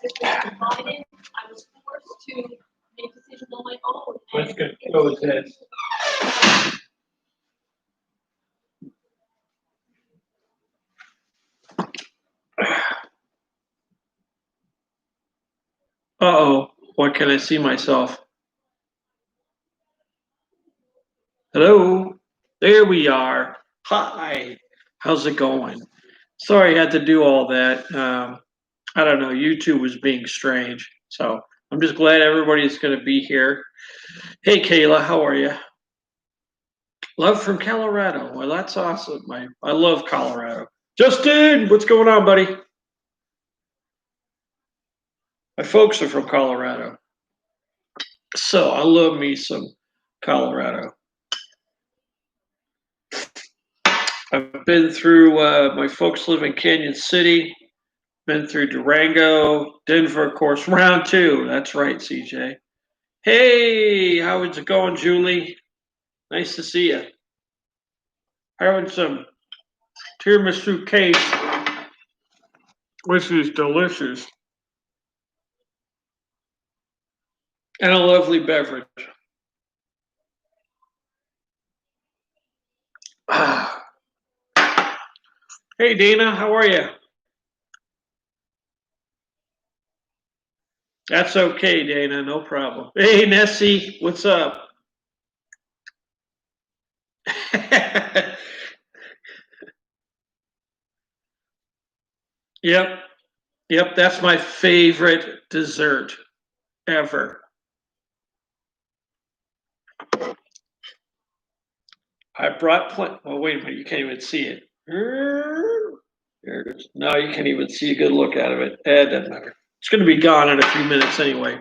Let's go with this. Uh-oh, what can I see myself? Hello, there we are. Hi, how's it going? Sorry I had to do all that. I don't know, YouTube was being strange. So I'm just glad everybody's going to be here. Hey, Kayla, how are you? Love from Colorado. Well, that's awesome. I love Colorado. Justin, what's going on, buddy? My folks are from Colorado. So I love me some Colorado. I've been through, my folks live in Canyon City, been through Durango, Denver, of course, round two. That's right, CJ. Hey, how is it going, Julie? Nice to see you. Having some tiramisu cake, which is delicious, and a lovely beverage. Hey, Dana, how are you? That's okay, Dana, no problem. Hey, Nessie, what's up? Yep, yep, that's my favorite dessert ever. I brought oh, wait a minute, you can't even see it. There it is. No, you can't even see a good look out of it. It doesn't matter. It's going to be gone in a few minutes anyway.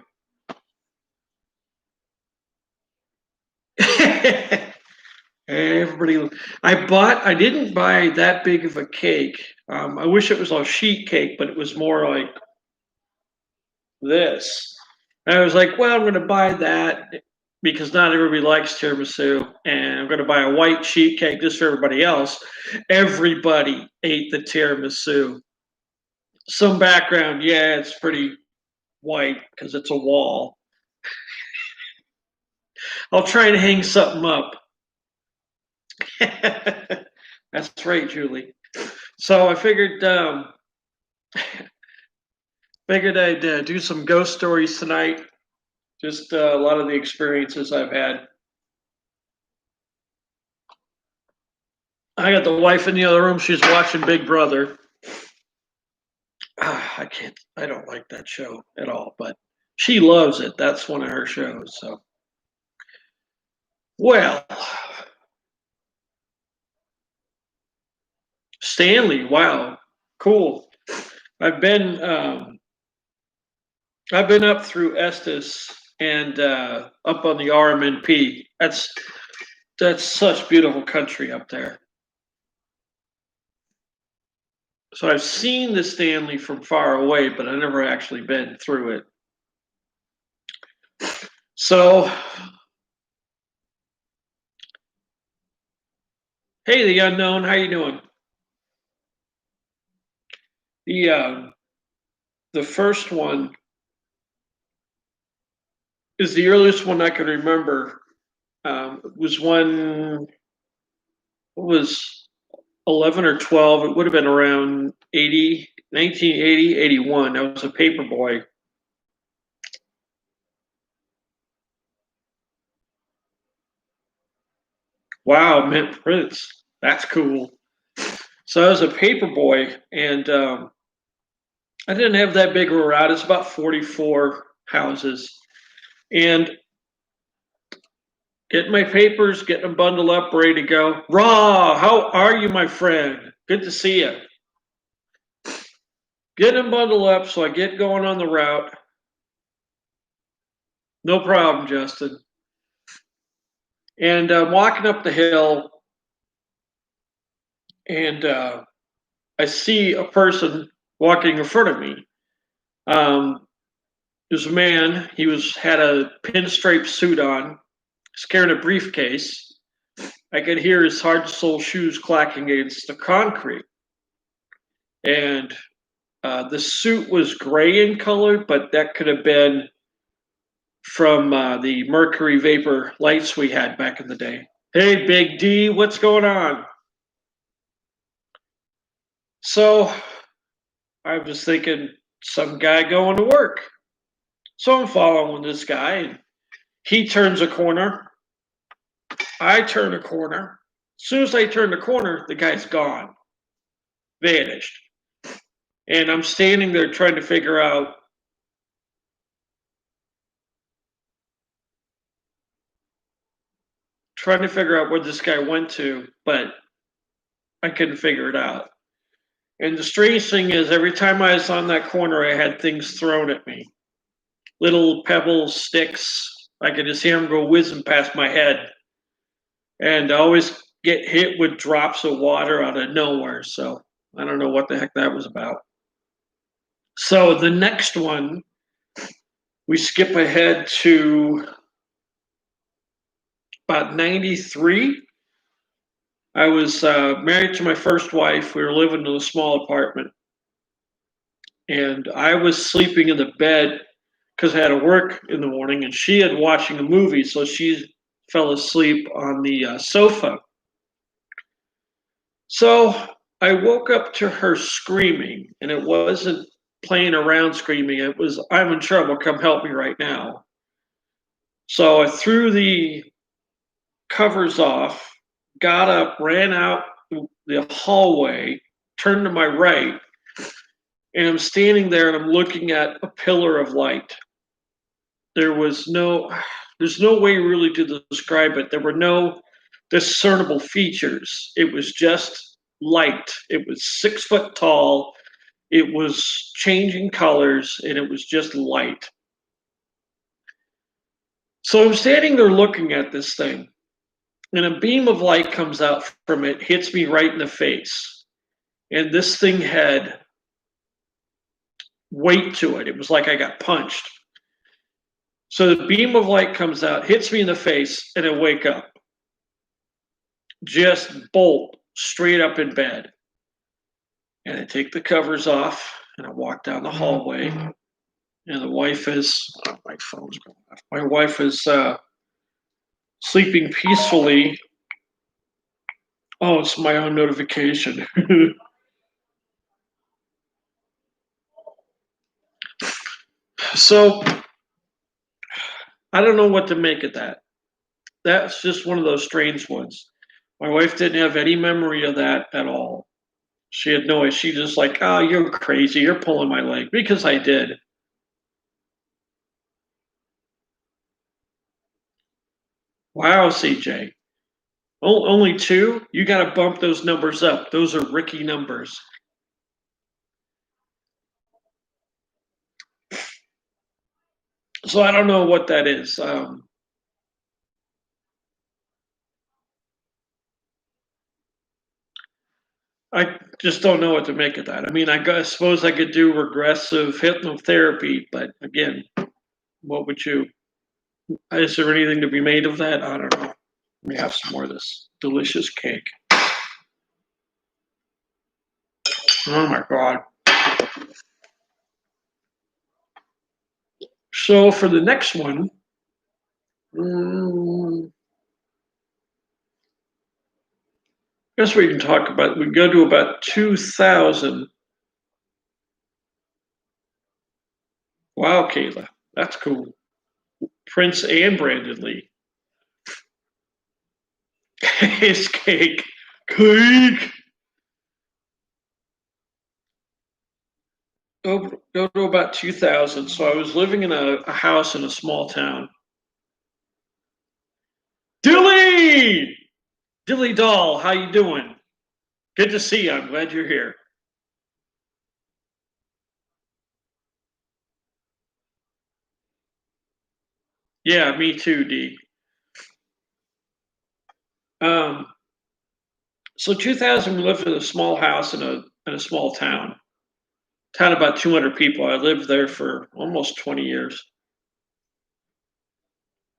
Everybody, I didn't buy that big of a cake. I wish it was a sheet cake, but it was more like this. And I was like, well, I'm going to buy that because not everybody likes tiramisu, and I'm going to buy a white sheet cake just for everybody else. Everybody ate the tiramisu. Some background, yeah, it's pretty white because it's a wall. I'll try and hang something up. That's right, Julie. So I figured I'd do some ghost stories tonight. Just a lot of the experiences I've had. I got the wife in the other room. She's watching Big Brother. I can't. I don't like that show at all, but she loves it. That's one of her shows. So, well, Stanley. Wow, cool. I've been up through Estes and up on the RMNP. That's such beautiful country up there. So I've seen the Stanley from far away, but I've never actually been through it. So, hey, the unknown, how you doing? The first one is the earliest one I can remember. It was when it was 11 or 12. It would have been around 1980, 81. I was a paper boy. Wow, Mint Prince. That's cool. So I was a paper boy, and I didn't have that big of a route. It's about 44 houses. And getting my papers, getting them bundled up, ready to go. Raw, how are you, my friend? Good to see you. Getting them bundled up, so I get going on the route. No problem, Justin. And I'm walking up the hill, and I see a person walking in front of me. There's a man. He had a pinstripe suit on. He's carrying a briefcase. I could hear his hard sole shoes clacking against the concrete. And The suit was gray in color, but that could have been from the mercury vapor lights we had back in the day. Hey, Big D, what's going on? So I was thinking some guy going to work. So I'm following this guy, and he turns a corner. I turn a corner. As soon as I turn the corner, the guy's gone, vanished. And I'm standing there trying to figure out where this guy went to, but I couldn't figure it out. And the strange thing is, every time I was on that corner, I had things thrown at me, little pebbles, sticks. I could just hear them go whizzing past my head, and I always get hit with drops of water out of nowhere. So I don't know what the heck that was about. So the next one, we skip ahead to about 93. I was married to my first wife. We were living in a small apartment. And I was sleeping in the bed because I had to work in the morning, and she had watching a movie, so she fell asleep on the sofa. So I woke up to her screaming, and it wasn't playing around screaming. It was, "I'm in trouble. Come help me right now." So I threw the covers off, got up, ran out the hallway, turned to my right, and I'm standing there and I'm looking at a pillar of light. There was no, there's no way really to describe it. There were no discernible features. It was just light. It was 6 foot tall. It was changing colors, and it was just light. So I'm standing there looking at this thing, and a beam of light comes out from it, hits me right in the face. And this thing had weight to it. It was like I got punched. So the beam of light comes out, hits me in the face, and I wake up. Just bolt straight up in bed. And I take the covers off and I walk down the hallway. And the wife is, oh, my phone's going off. My wife is sleeping peacefully. Oh, it's my own notification. So I don't know what to make of that. That's just one of those strange ones. My wife didn't have any memory of that at all. She had no idea. She just like, "Oh, you're crazy. You're pulling my leg," because I did. Wow, CJ. Only two? You got to bump those numbers up. Those are Ricky numbers. So I don't know what that is. I just don't know what to make of that. I mean, suppose I could do regressive hypnotherapy, but again, what would you? Is there anything to be made of that? I don't know. Let me have some more of this delicious cake. Oh my god! So for the next one, I guess we can talk about. We go to about 2000. Wow, Kayla, that's cool. Prince and Brandon Lee. His cake. Cake. Go to about 2000. So I was living in a house in a small town. Dilly! Dilly Doll, how you doing? Good to see you. I'm glad you're here. Yeah, me too, D. Um, so 2000, we lived in a small house in a small town. Town about 200 people. I lived there for almost 20 years.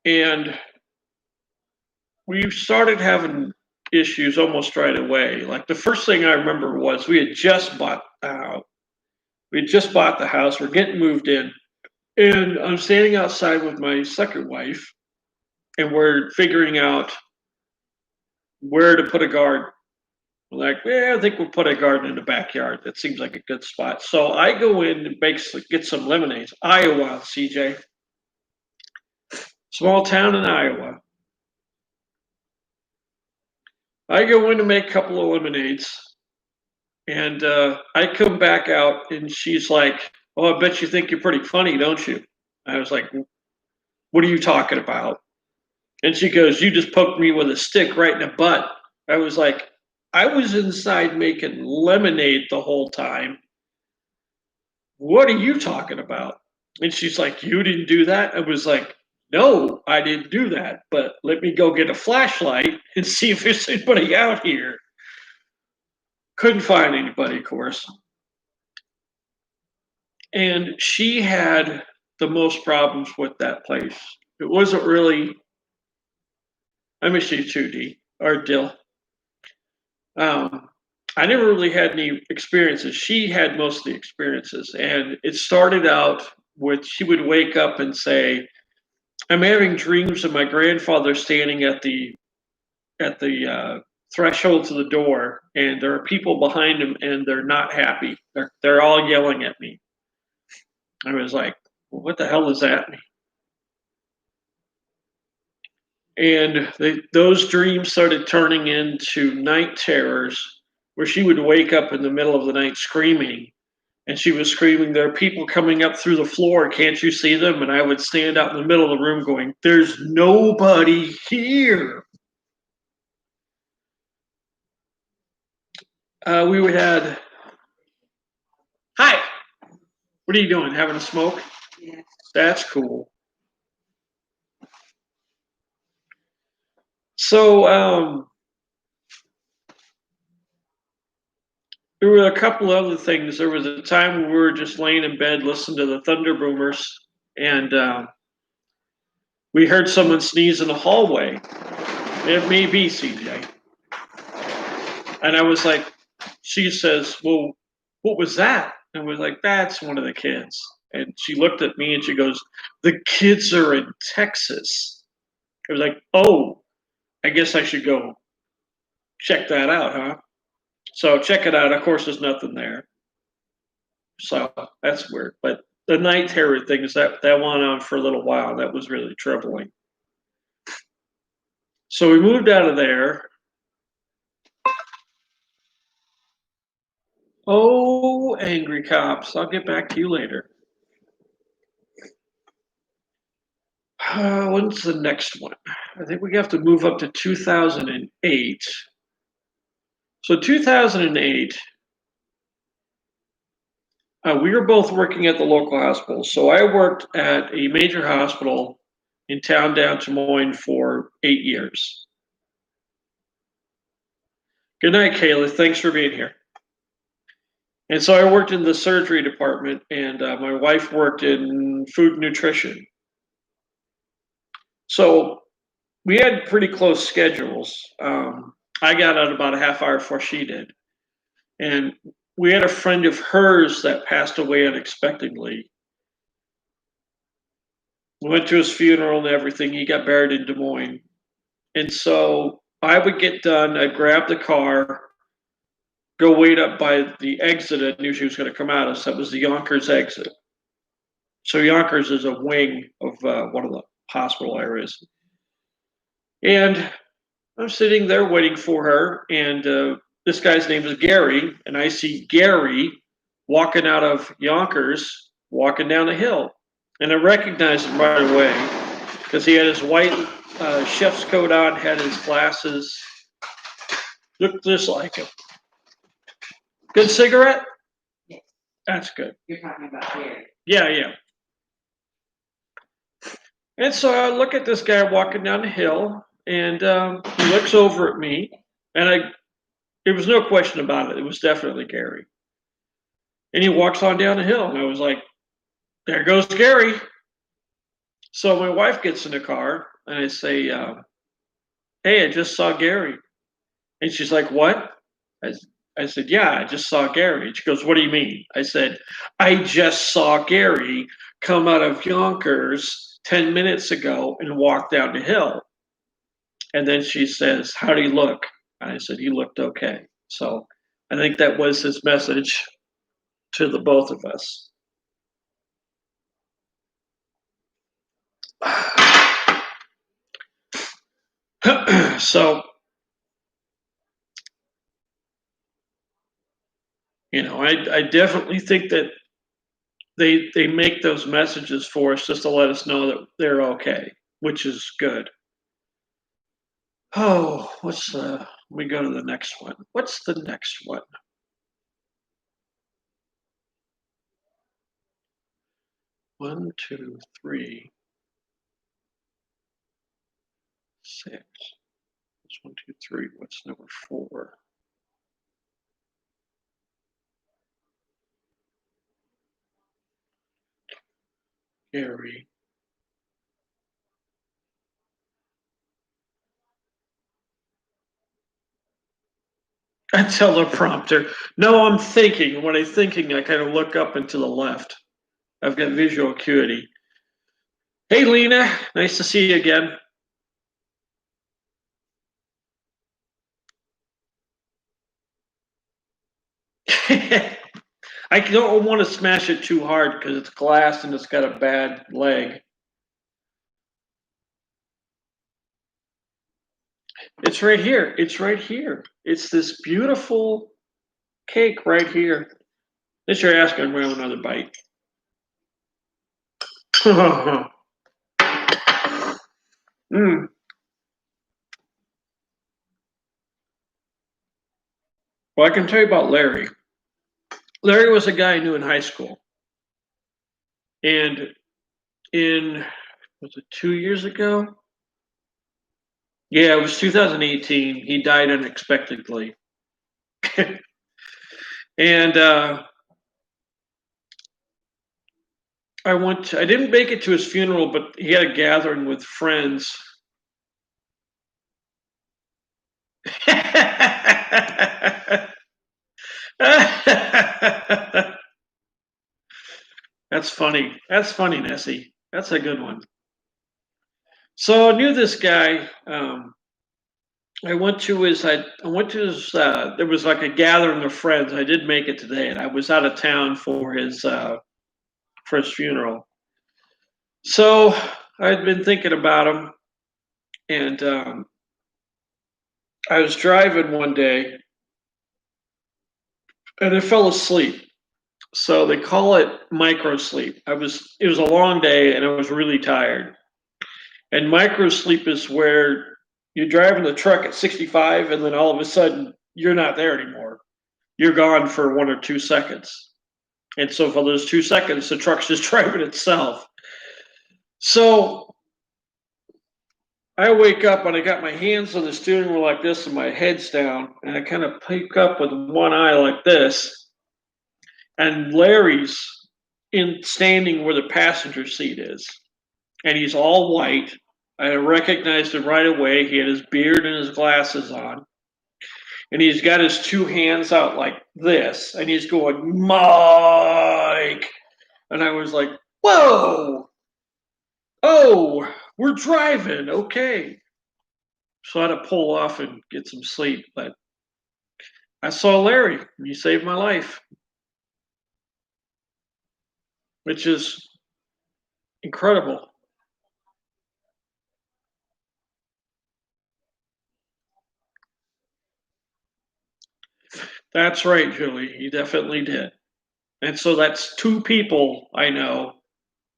And we started having issues almost right away. Like the first thing I remember was we had just bought a house. We just bought the house. We're getting moved in. And I'm standing outside with my second wife, and we're figuring out where to put a garden. We're like, yeah, I think we'll put a garden in the backyard. That seems like a good spot. So I go in and get some lemonades. Iowa, CJ. Small town in Iowa. I go in to make a couple of lemonades, and I come back out, and she's like, "Oh, I bet you think you're pretty funny, don't you?" I was like, "What are you talking about?" And she goes, "You just poked me with a stick right in the butt." I was like, "I was inside making lemonade the whole time. What are you talking about?" And she's like, "You didn't do that?" I was like, "No, I didn't do that, but let me go get a flashlight and see if there's anybody out here." Couldn't find anybody, of course. And she had the most problems with that place. It wasn't really, I miss you too, D, or Dill. Um, I never really had any experiences. She had most of the experiences. And it started out with she would wake up and say, I'm having dreams of my grandfather standing at the threshold to the door, and there are people behind him, and they're not happy. They're all yelling at me. I was like, well, what the hell does that mean? And those dreams started turning into night terrors where she would wake up in the middle of the night screaming. And she was screaming, there are people coming up through the floor. Can't you see them? And I would stand out in the middle of the room going, there's nobody here. We had, hi, what are you doing? Having a smoke? Yeah. That's cool. So, there were a couple other things. There was a time when we were just laying in bed listening to the Thunder Boomers, and we heard someone sneeze in the hallway. It may be CJ. And I was like, she says, well, what was that? And I was like, that's one of the kids. And she looked at me and she goes, the kids are in Texas. I was like, oh, I guess I should go check that out, huh? So check it out. Of course, there's nothing there. So that's weird. But the night terror things that went on for a little while. That was really troubling. So we moved out of there. Oh, angry cops. I'll get back to you later. When's the next one? I think we have to move up to 2008. So 2008, we were both working at the local hospital. So I worked at a major hospital in town down Des Moines for 8 years. Good night, Kayla. Thanks for being here. And so I worked in the surgery department, and my wife worked in food and nutrition. So we had pretty close schedules. I got out about a half hour before she did. And we had a friend of hers that passed away unexpectedly. We went to his funeral and everything. He got buried in Des Moines. And so I would get done, I'd grab the car, go wait up by the exit I knew she was going to come out of. So that was the Yonkers exit. So Yonkers is a wing of one of the hospital areas. And I'm sitting there waiting for her, and this guy's name is Gary, and I see Gary walking out of Yonkers, walking down the hill. And I recognized him right away because he had his white chef's coat on, had his glasses, looked just like him. Good cigarette? Yes. That's good. You're talking about Gary. Yeah. And so I look at this guy walking down the hill, and he looks over at me, and there was no question about it. It was definitely Gary. And he walks on down the hill, and I was like, there goes Gary. So my wife gets in the car, and I say, hey, I just saw Gary. And she's like, what? I said, yeah, I just saw Gary. She goes, what do you mean? I said, I just saw Gary come out of Yonkers 10 minutes ago and walk down the hill. And then she says, how do he look? And I said, he looked okay. So I think that was his message to the both of us. So, I definitely think that they make those messages for us just to let us know that they're okay, which is good. Oh, we go to the next one. What's the next one? 1, 2, 3, 6. What's 1, 2, 3? What's number 4? Gary. A teleprompter. No, I'm thinking. When I'm thinking, I kind of look up and to the left. I've got visual acuity. Hey, Lena. Nice to see you again. I don't want to smash it too hard because it's glass and it's got a bad leg. It's right here. It's right here. It's this beautiful cake right here. This you're asking for another bite. Mm. Well, I can tell you about Larry. Larry was a guy I knew in high school. And was it 2 years ago? Yeah, it was 2018. He died unexpectedly. And I didn't make it to his funeral, but he had a gathering with friends. That's funny. That's funny, Nessie. That's a good one. So I knew this guy. I went to his. I went to his. There was like a gathering of friends. I did make it today, and I was out of town for his funeral. So I'd been thinking about him, and I was driving one day, and I fell asleep. So they call it micro sleep. It was a long day, and I was really tired. And micro sleep is where you're driving the truck at 65, and then all of a sudden you're not there anymore. You're gone for 1 or 2 seconds. And so for those 2 seconds, the truck's just driving itself. So I wake up and I got my hands on the steering wheel like this and my head's down, and I kind of peek up with one eye like this. And Larry's standing where the passenger seat is. And he's all white. I recognized him right away. He had his beard and his glasses on. And he's got his two hands out like this. And he's going, Mike. And I was like, whoa. Oh, we're driving. Okay. So I had to pull off and get some sleep. But I saw Larry. And he saved my life, which is incredible. That's right, Julie. He definitely did. And so that's two people I know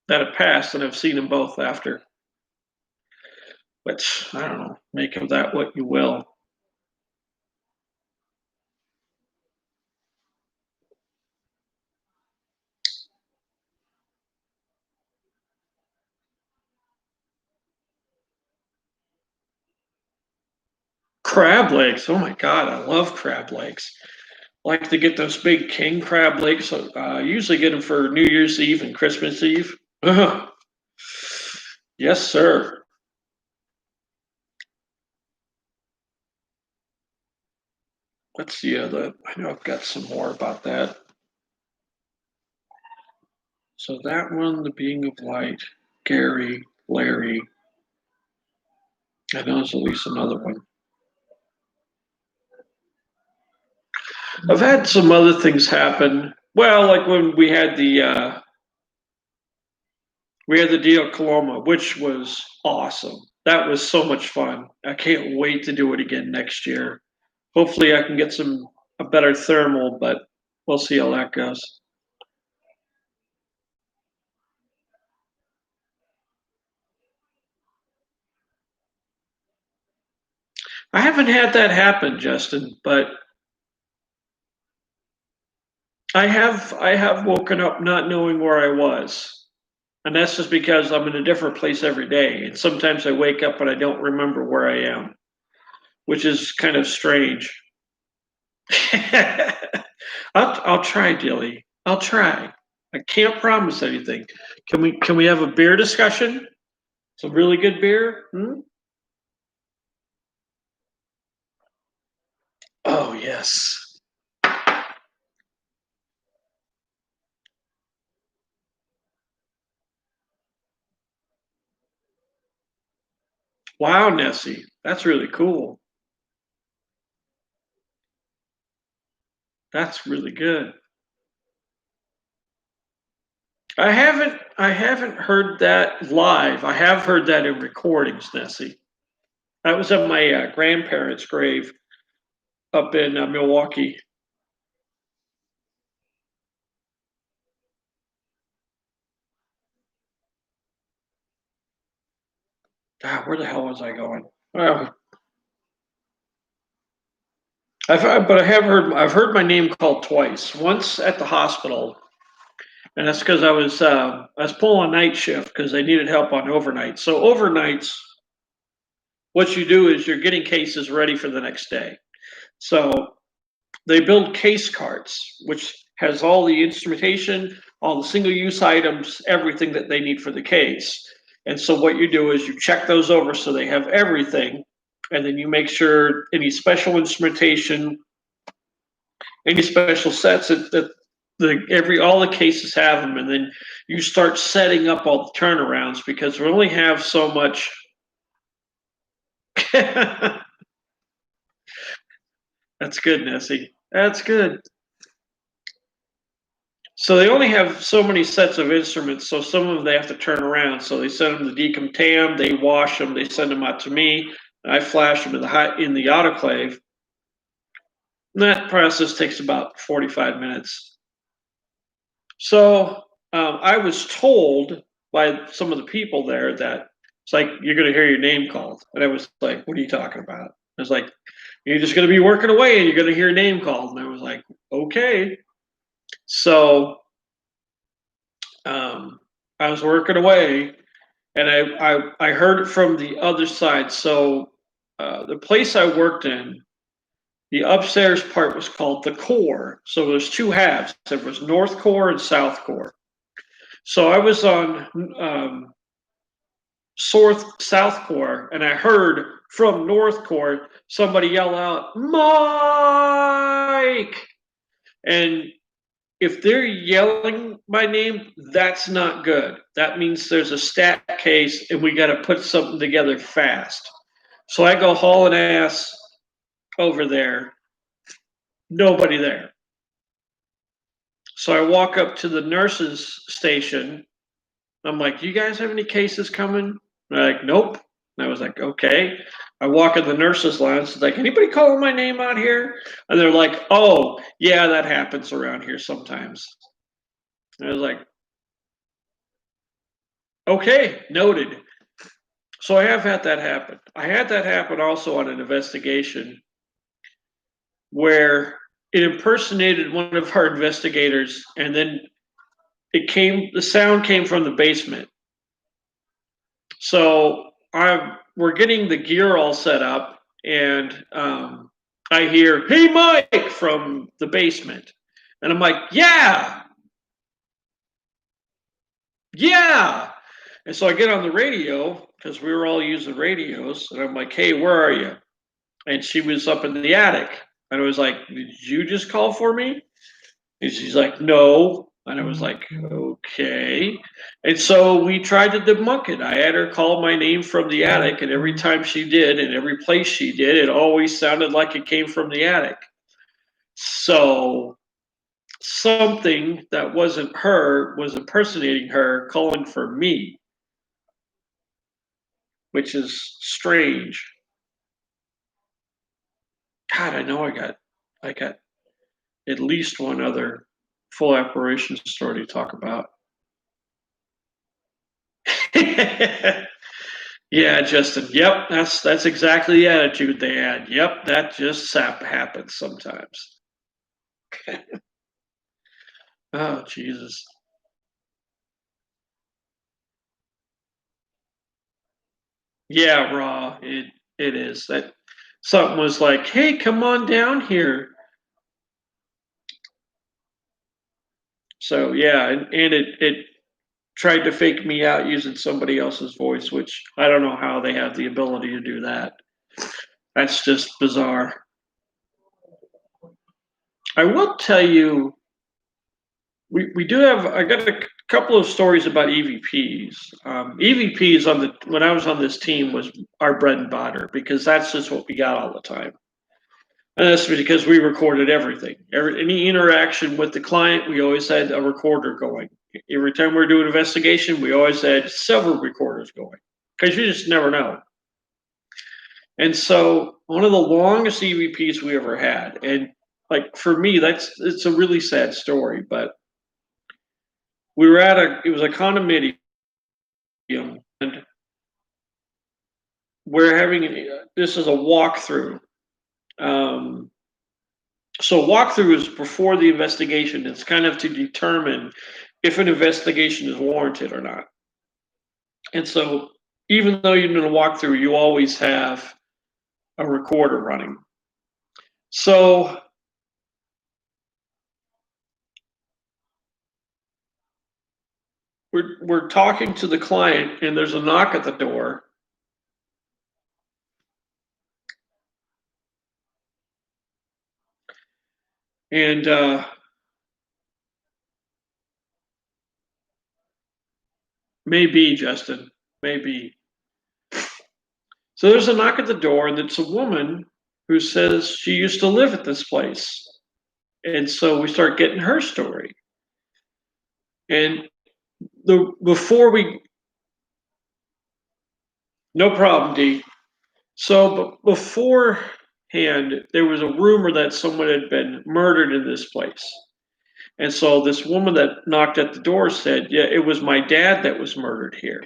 that have passed, and I've seen them both after. Which, I don't know, make of that what you will. Crab legs. Oh my God, I love crab legs. I like to get those big king crab legs. I usually get them for New Year's Eve and Christmas Eve. Yes, sir. Let's see. I know I've got some more about that. So that one, the being of light, Gary, Larry. I know there's at least another one. I've had some other things happen. Well, like when we had the Dio Coloma, which was awesome. That was so much fun. I can't wait to do it again next year. Hopefully, I can get a better thermal, but we'll see how that goes. I haven't had that happen, Justin, but I have woken up not knowing where I was. And that's just because I'm in a different place every day. And sometimes I wake up and I don't remember where I am, which is kind of strange. I'll try, Dilly. I'll try. I can't promise anything. Can we have a beer discussion? Some really good beer? Hmm? Oh yes. Wow, Nessie. That's really cool. That's really good. I haven't heard that live. I have heard that in recordings, Nessie. That was at my grandparents' grave up in Milwaukee. God, where the hell was I going? Well, but I've heard my name called twice. Once at the hospital, and that's because I was pulling a night shift because they needed help on overnight. So overnights, what you do is you're getting cases ready for the next day. So they build case carts, which has all the instrumentation, all the single use items, everything that they need for the case. And so what you do is you check those over so they have everything, and then you make sure any special instrumentation, any special sets that the all the cases have them, and then you start setting up all the turnarounds because we only have so much. That's good, Nessie. That's good. So they only have so many sets of instruments, so some of them they have to turn around. So they send them to Decomtam, they wash them, they send them out to me, and I flash them in the autoclave. And that process takes about 45 minutes. So I was told by some of the people there that it's like you're going to hear your name called, and I was like, "What are you talking about?" I was like, "You're just going to be working away, and you're going to hear your name called." And I was like, "Okay." So I was working away, and I heard it from the other side. So the place I worked in, the upstairs part was called the core. So there's two halves. There was North Core and South Core. So I was on South Core, and I heard from North Core somebody yell out, "Mike!" And if they're yelling my name, that's not good. That means there's a stat case and we got to put something together fast. So I go hauling ass over there, nobody there. So I walk up to the nurses' station. I'm like, "You guys have any cases coming?" They're like, "Nope." And I was like, "Okay." I walk in the nurses' lounge. It's like, "Anybody calling my name out here?" And they're like, "Oh, yeah, that happens around here sometimes." And I was like, "Okay, noted." So I have had that happen. I had that happen also on an investigation where it impersonated one of our investigators, and then the sound came from the basement. So we're getting the gear all set up, and I hear, "Hey, Mike," from the basement. And I'm like, "Yeah, yeah." And so I get on the radio because we were all using radios, and I'm like, "Hey, where are you?" And she was up in the attic. And I was like, "Did you just call for me?" And she's like, "No." And I was like, "Okay." And so we tried to debunk it. I had her call my name from the attic, and every time she did, and every place she did, it always sounded like it came from the attic. So something that wasn't her was impersonating her, calling for me, which is strange. God, I know I got at least one other full apparition story to talk about. Yeah, Justin. Yep, that's exactly the attitude they had. Yep, that just happens sometimes. Oh, Jesus. Yeah, raw. It is. That something was like, "Hey, come on down here." So yeah, and it tried to fake me out using somebody else's voice, which I don't know how they have the ability to do that. That's just bizarre. I will tell you, we do have. I got a couple of stories about EVPs. EVPs on the when I was on this team was our bread and butter because that's just what we got all the time. And that's because we recorded everything. Any interaction with the client, we always had a recorder going. Every time we were doing an investigation, we always had several recorders going because you just never know. And so, one of the longest EVPs we ever had, and like for me, it's a really sad story. But we were at it was a condominium, and we're having this is a walkthrough. Um, so walkthrough is before the investigation. It's kind of to determine if an investigation is warranted or not. And so, even though you're doing a walkthrough, you always have a recorder running. So we're talking to the client, and there's a knock at the door, and maybe Justin, maybe. So there's a knock at the door, and it's a woman who says she used to live at this place. And so we start getting her story. And the before we no problem, D. So beforehand, there was a rumor that someone had been murdered in this place. And so this woman that knocked at the door said, "Yeah, it was my dad that was murdered here."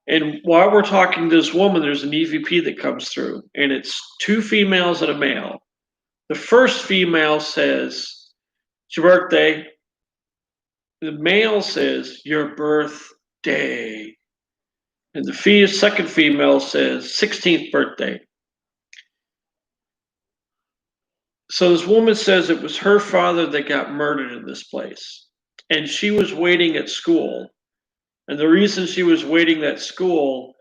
And while we're talking to this woman, there's an EVP that comes through, and it's two females and a male. The first female says, "It's your birthday." The male says, "Your birthday." And the second female says, "16th birthday." So this woman says it was her father that got murdered in this place. And she was waiting at school. And the reason she was waiting at school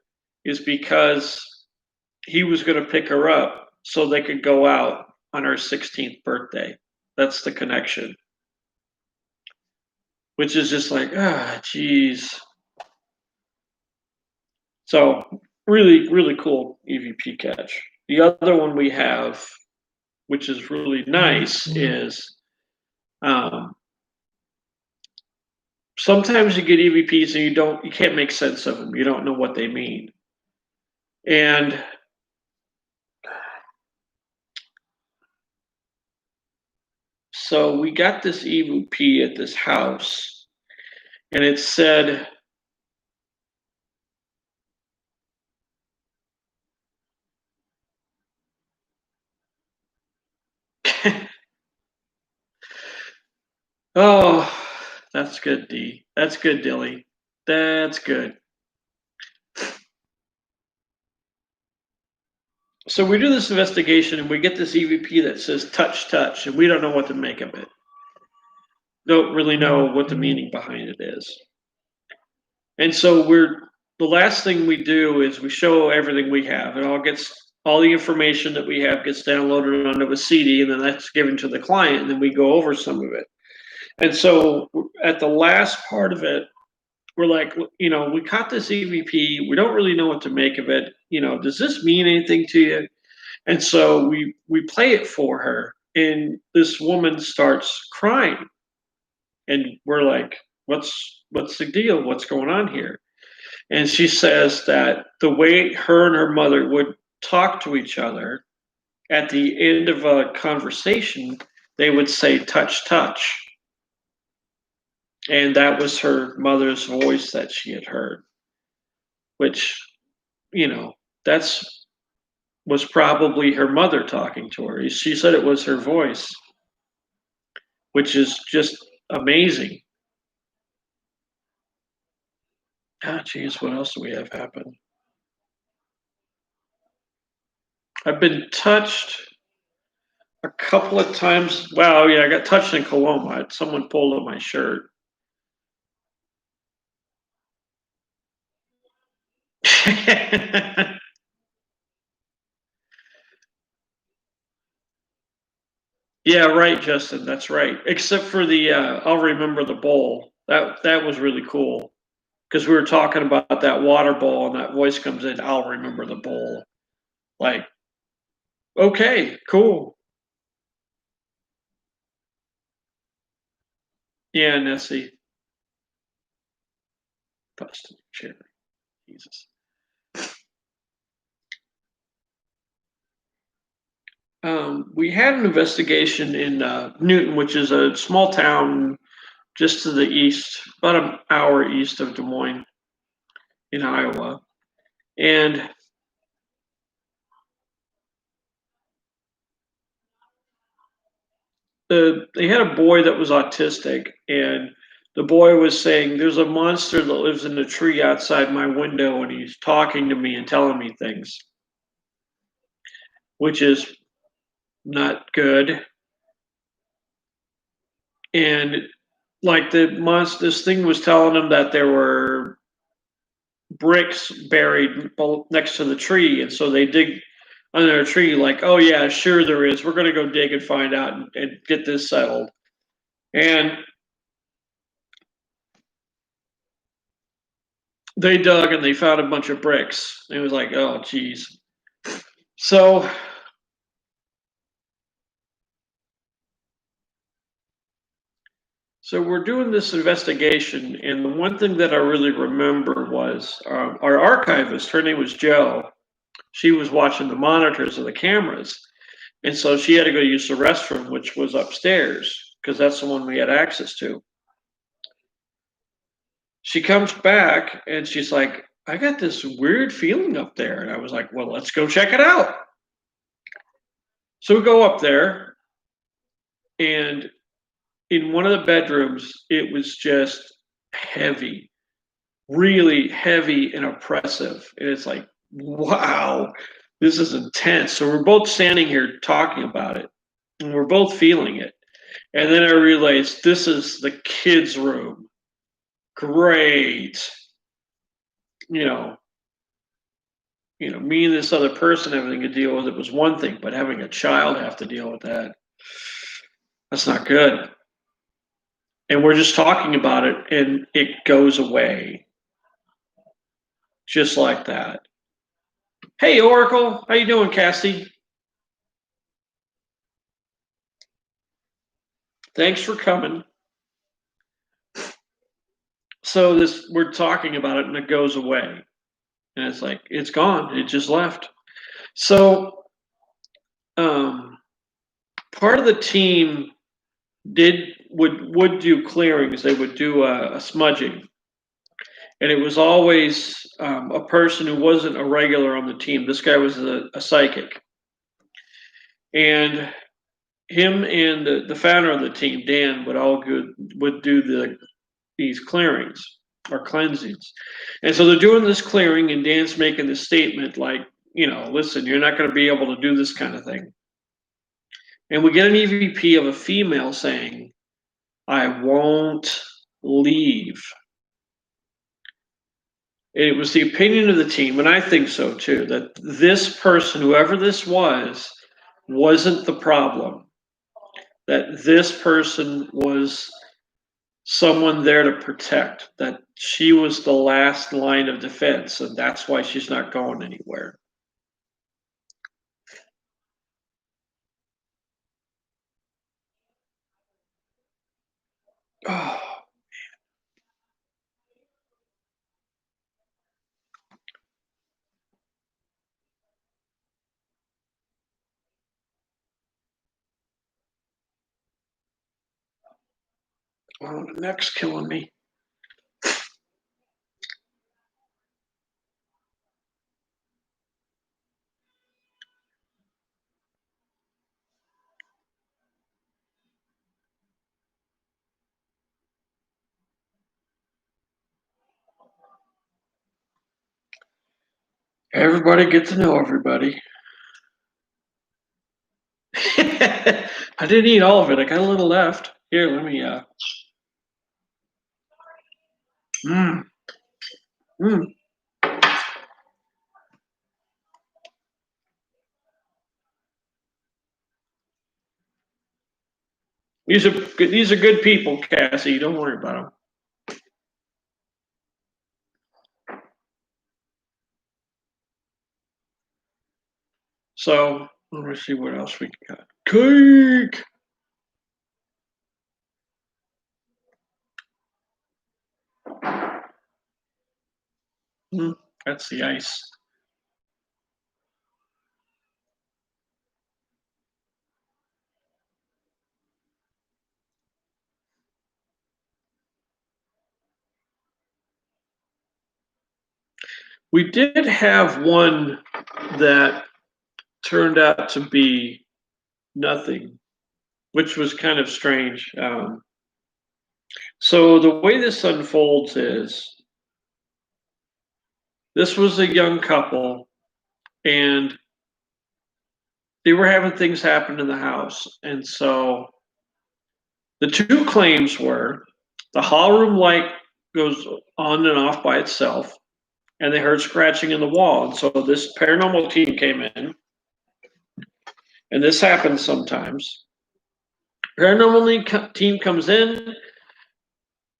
is because he was going to pick her up so they could go out on her 16th birthday. That's the connection, which is just like, geez. So really, really cool EVP catch. The other one we have, which is really nice, is um, sometimes you get EVPs and you can't make sense of them. You don't know what they mean. And so we got this EVP at this house, and it said, "Oh, that's good, D. That's good, Dilly. That's good." So we do this investigation, and we get this EVP that says "touch, touch," and we don't know what to make of it. Don't really know what the meaning behind it is. And so the last thing we do is we show everything we have. It all gets all the information that we have gets downloaded onto a CD, and then that's given to the client, and then we go over some of it. And so at the last part of it, we're like, we caught this EVP. We don't really know what to make of it. Does this mean anything to you? And so we play it for her, and this woman starts crying, and we're like, what's the deal? What's going on here? And she says that the way her and her mother would talk to each other at the end of a conversation, they would say, touch, touch. And that was her mother's voice that she had heard, which, that's was probably her mother talking to her. She said it was her voice, which is just amazing. Ah, geez, what else do we have happen? I've been touched a couple of times. Wow, yeah, I got touched in Coloma. Someone pulled up my shirt. Yeah, right, Justin. That's right. Except for the I'll remember the bowl. That was really cool because we were talking about that water bowl, and that voice comes in. I'll remember the bowl. Like, okay, cool. Yeah, Nessie. Busted cherry. Jesus. We had an investigation in Newton, which is a small town just to the east, about an hour east of Des Moines in Iowa. And they had a boy that was autistic, and the boy was saying, "There's a monster that lives in the tree outside my window, and he's talking to me and telling me things," which is not good. And like the monster, this thing was telling him that there were bricks buried next to the tree, and so they dig under a tree. Like, oh yeah, sure there is. We're gonna go dig and find out and get this settled. And they dug and they found a bunch of bricks. It was like, oh geez. So we're doing this investigation, and the one thing that I really remember was our archivist. Her name was Joe. She was watching the monitors of the cameras, and so she had to go use the restroom, which was upstairs because that's the one we had access to. She comes back and she's like, I got this weird feeling up there. And I was like, well, let's go check it out. So we go up there, and in one of the bedrooms, it was just heavy, really heavy and oppressive. And it's like, wow, this is intense. So we're both standing here talking about it, and we're both feeling it. And then I realized this is the kids' room. Great. You know, me and this other person having to deal with it was one thing, but having a child have to deal with that's not good. And we're just talking about it, and it goes away just like that. Hey, Oracle, how you doing, Cassie? Thanks for coming. So we're talking about it, and it goes away, and it's like it's gone. It just left. So, part of the team would do clearings. They would do a smudging, and it was always a person who wasn't a regular on the team. This guy was a psychic, and him and the founder of the team, Dan, would do these clearings or cleansings. And so they're doing this clearing, and Dan's making this statement like, listen, you're not going to be able to do this kind of thing. And we get an EVP of a female saying, I won't leave. It was the opinion of the team, and I think so too, that this person, whoever this was, wasn't the problem. That this person was someone there to protect, that she was the last line of defense, and that's why she's not going anywhere. Oh, the neck's killing me. Everybody get to know everybody. I didn't eat all of it. I got a little left. Here, let me. Mm, mm. These are good. These are good people, Cassie. Don't worry about them. So let me see what else we got. Cake. Mm, that's the ice. We did have one that turned out to be nothing, which was kind of strange. So the way this unfolds is this was a young couple, and they were having things happen in the house. And so the two claims were the hall room light goes on and off by itself, and they heard scratching in the wall. And so this paranormal team came in, and this happens sometimes. Paranormal team comes in,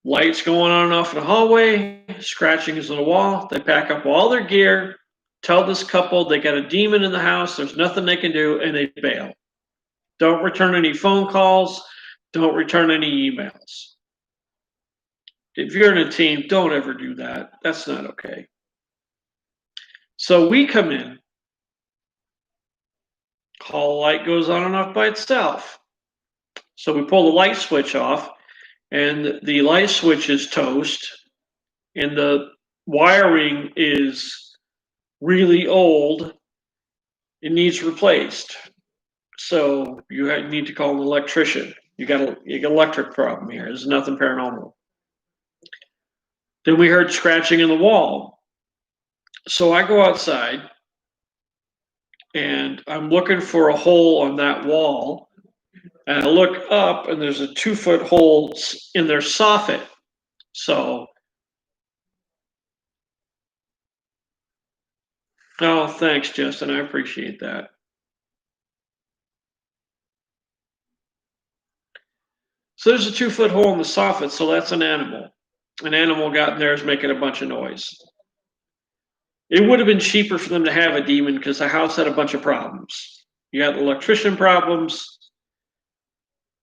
lights going on and off in the hallway, scratching is on the wall. They pack up all their gear, tell this couple they got a demon in the house, there's nothing they can do, and they bail. Don't return any phone calls, don't return any emails. If you're in a team, don't ever do that. That's not okay. So we come in, hall light goes on and off by itself. So we pull the light switch off, and the light switch is toast, and the wiring is really old. It needs replaced. So you need to call an electrician. You got an electric problem here. There's nothing paranormal. Then we heard scratching in the wall. So I go outside and I'm looking for a hole on that wall. And I look up and there's a 2-foot hole in their soffit. So, oh, thanks, Justin. I appreciate that. So there's a 2-foot hole in the soffit. So that's an animal. An animal got in there, is making a bunch of noise. It would have been cheaper for them to have a demon because the house had a bunch of problems. You got electrician problems.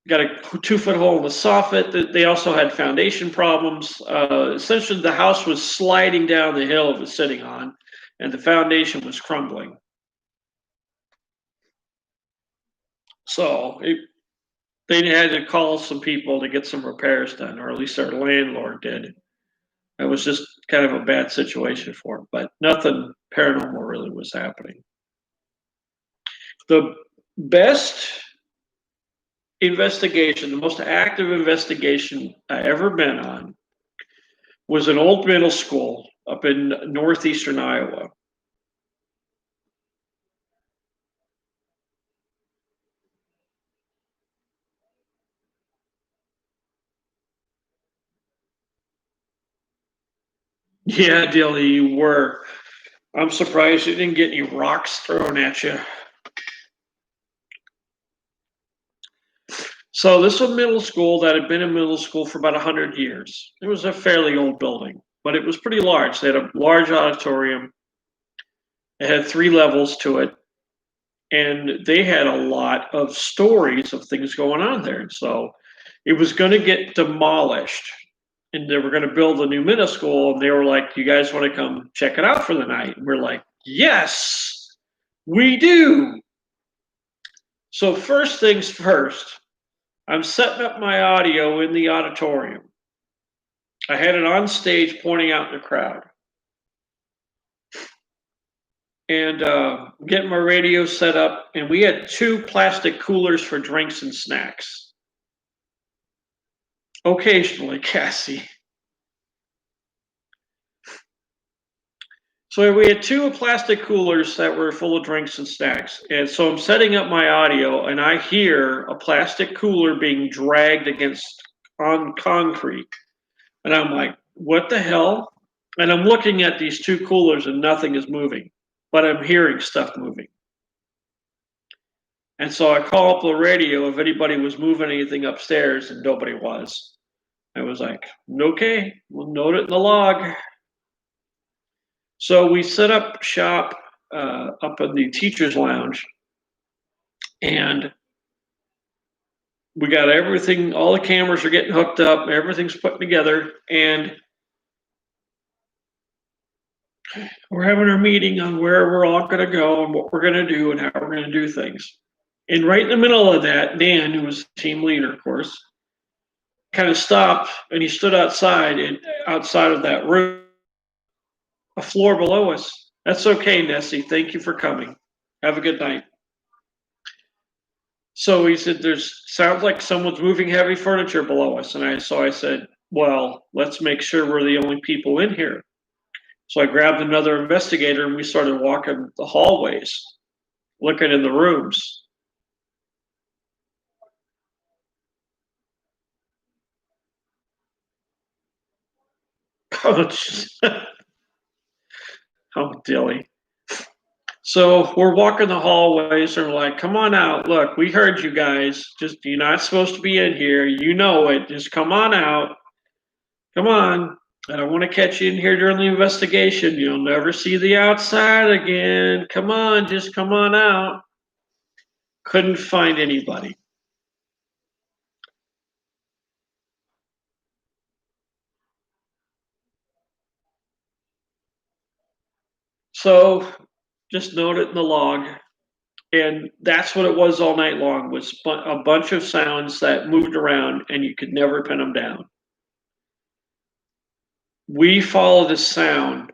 You got a 2-foot hole in the soffit. They also had foundation problems. Essentially, the house was sliding down the hill it was sitting on, and the foundation was crumbling. So they had to call some people to get some repairs done, or at least our landlord did. It was just kind of a bad situation for him, but nothing paranormal really was happening. The best investigation, the most active investigation I ever been on, was an old middle school up in northeastern Iowa. Yeah, Dilly, you were. I'm surprised you didn't get any rocks thrown at you. So this was a middle school that had been in middle school for about 100 years. It was a fairly old building, but it was pretty large. They had a large auditorium. It had 3 levels to it, and they had a lot of stories of things going on there. So it was going to get demolished, and they were going to build a new middle school. And they were like, "You guys want to come check it out for the night?" And we're like, "Yes, we do." So first things first, I'm setting up my audio in the auditorium. I had it on stage pointing out in the crowd. And getting my radio set up, and we had 2 plastic coolers for drinks and snacks. Occasionally, Cassie. So we had 2 plastic coolers that were full of drinks and snacks. And so I'm setting up my audio, and I hear a plastic cooler being dragged on concrete. And I'm like, what the hell? And I'm looking at these 2 coolers, and nothing is moving, but I'm hearing stuff moving. And so I call up the radio if anybody was moving anything upstairs, and nobody was. I was like, okay, we'll note it in the log. So we set up shop up in the teacher's lounge, and we got everything, all the cameras are getting hooked up, everything's put together, and we're having our meeting on where we're all going to go and what we're going to do and how we're going to do things. And right in the middle of that, Dan, who was the team leader, of course, kind of stopped, and he stood outside of that room, a floor below us. That's okay, Nessie. Thank you for coming. Have a good night. So he said, "There's sounds like someone's moving heavy furniture below us." And I said, "Well, let's make sure we're the only people in here." So I grabbed another investigator, and we started walking the hallways, looking in the rooms. Oh, oh, Dilly. So we're walking the hallways, and we're like, "Come on out! Look, we heard you guys. Just you're not supposed to be in here. You know it. Just come on out. Come on. I don't want to catch you in here during the investigation. You'll never see the outside again. Come on, just come on out." Couldn't find anybody. So just note it in the log. And that's what it was all night long, was a bunch of sounds that moved around, and you could never pin them down. We followed the sound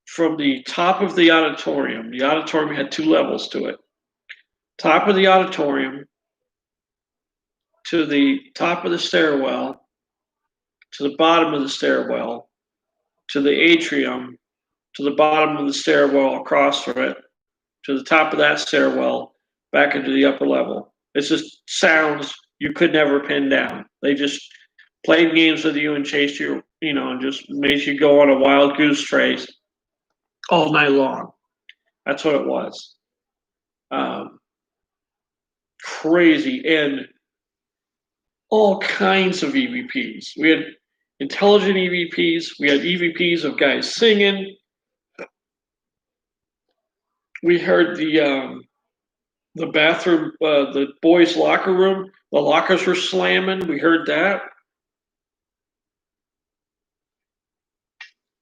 from the top of the auditorium. The auditorium had 2 levels to it. Top of the auditorium to the top of the stairwell, to the bottom of the stairwell, to the atrium, to the bottom of the stairwell across from it, to the top of that stairwell, back into the upper level. It's just sounds you could never pin down. They just played games with you and chased you, and just made you go on a wild goose chase all night long. That's what it was. Um, Crazy, and all kinds of EVPs. We had intelligent EVPs. We had EVPs of guys singing. We heard the bathroom, the boys' locker room. The lockers were slamming. We heard that.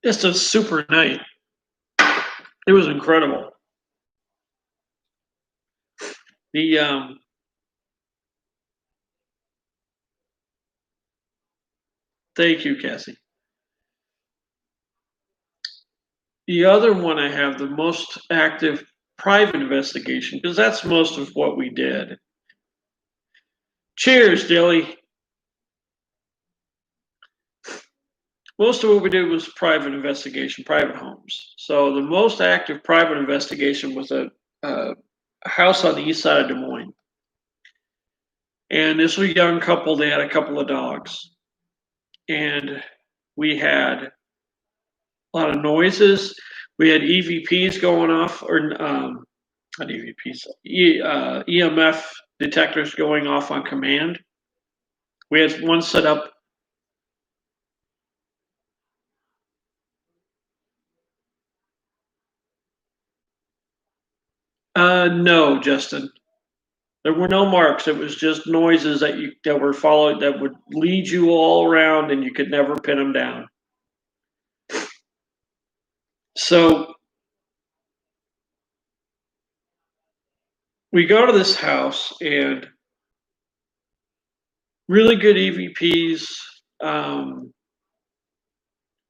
Just a super night. It was incredible. The Thank you, Cassie. The other one I have, the most active private investigation, because that's most of what we did. Cheers, Dilly. Most of what we did was private investigation, private homes. So the most active private investigation was a house on the east side of Des Moines. And this was a young couple. They had a couple of dogs. And we had a lot of noises. We had EVPs going off, or not EVPs, EMF detectors going off on command. We had one set up. No, Justin. There were no marks. It was just noises that were followed that would lead you all around, and you could never pin them down. So we go to this house, and really good EVPs.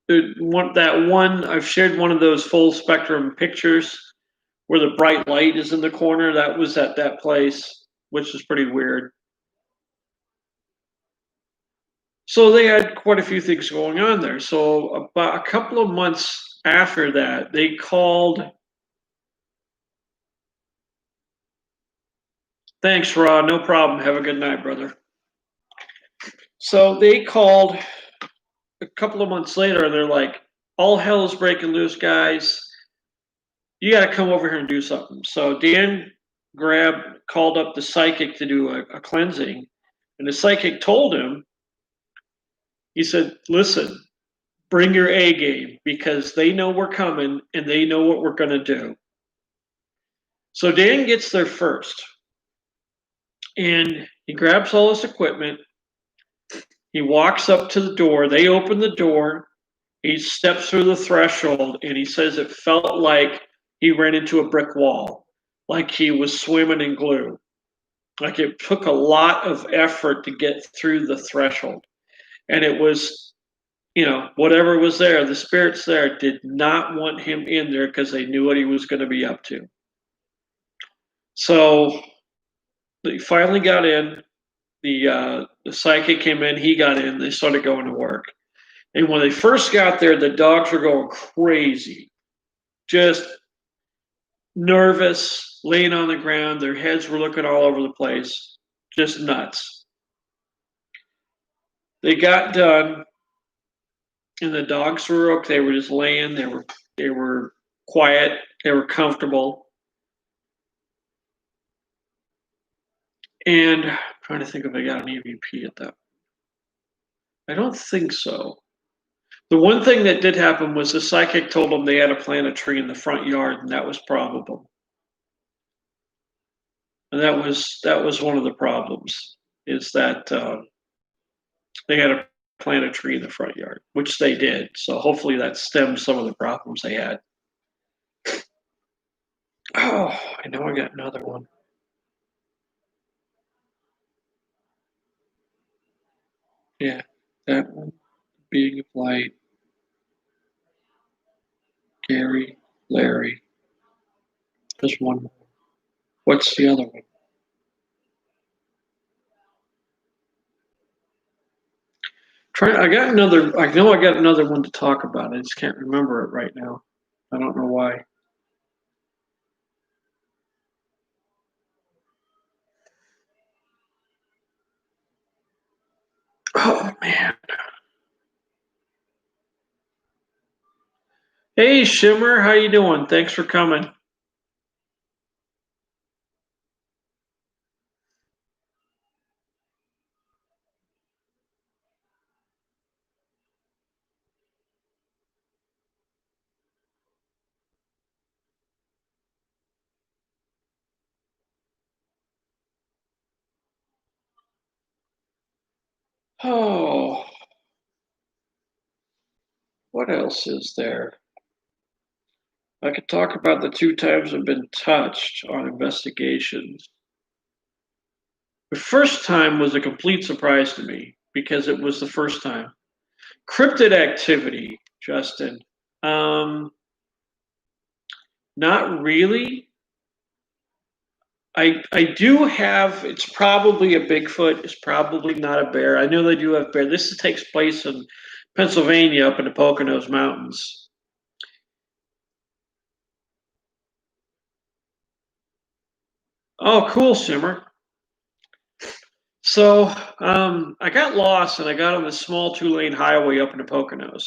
I've shared one of those full spectrum pictures where the bright light is in the corner. That was at that place, which is pretty weird. So they had quite a few things going on there. So about a couple of months after that, they called. Thanks, Rod. No problem. Have a good night, brother. So they called a couple of months later, and they're like, all hell is breaking loose, guys. You got to come over here and do something. So Dan called up the psychic to do a cleansing, and the psychic told him, he said, listen, bring your A game because they know we're coming and they know what we're going to do. So Dan gets there first, and he grabs all his equipment. He walks up to the door. They open the door. He steps through the threshold, and he says it felt like he ran into a brick wall, like he was swimming in glue. Like it took a lot of effort to get through the threshold. And it was, whatever was there, the spirits there did not want him in there because they knew what he was going to be up to. So they finally got in. The psychic came in, he got in, they started going to work. And when they first got there, the dogs were going crazy, just nervous, laying on the ground. Their heads were looking all over the place, just nuts. They got done, and the dogs were okay. They were just laying. They were quiet. They were comfortable. And I'm trying to think if I got an EVP at that. I don't think so. The one thing that did happen was the psychic told them they had to plant a tree in the front yard, and that was probable. And that was one of the problems, is that they had to plant a tree in the front yard, which they did. So hopefully that stems some of the problems they had. Oh, I know I got another one. Yeah, that one. Being of Light. Gary, Larry. There's one more. What's the other one? I know I got another one to talk about. I just can't remember it right now. I don't know why. Oh man. Hey Shimmer, how you doing? Thanks for coming. Oh, what else is there? I could talk about the 2 times I've been touched on investigations. The first time was a complete surprise to me because it was the first time. Cryptid activity, Justin. Not really. I do have. It's probably a Bigfoot. It's probably not a bear. I know they do have bear. This takes place in Pennsylvania, up in the Poconos Mountains. Oh, cool, Simmer. So I got lost and I got on this small 2-lane highway up in the Poconos.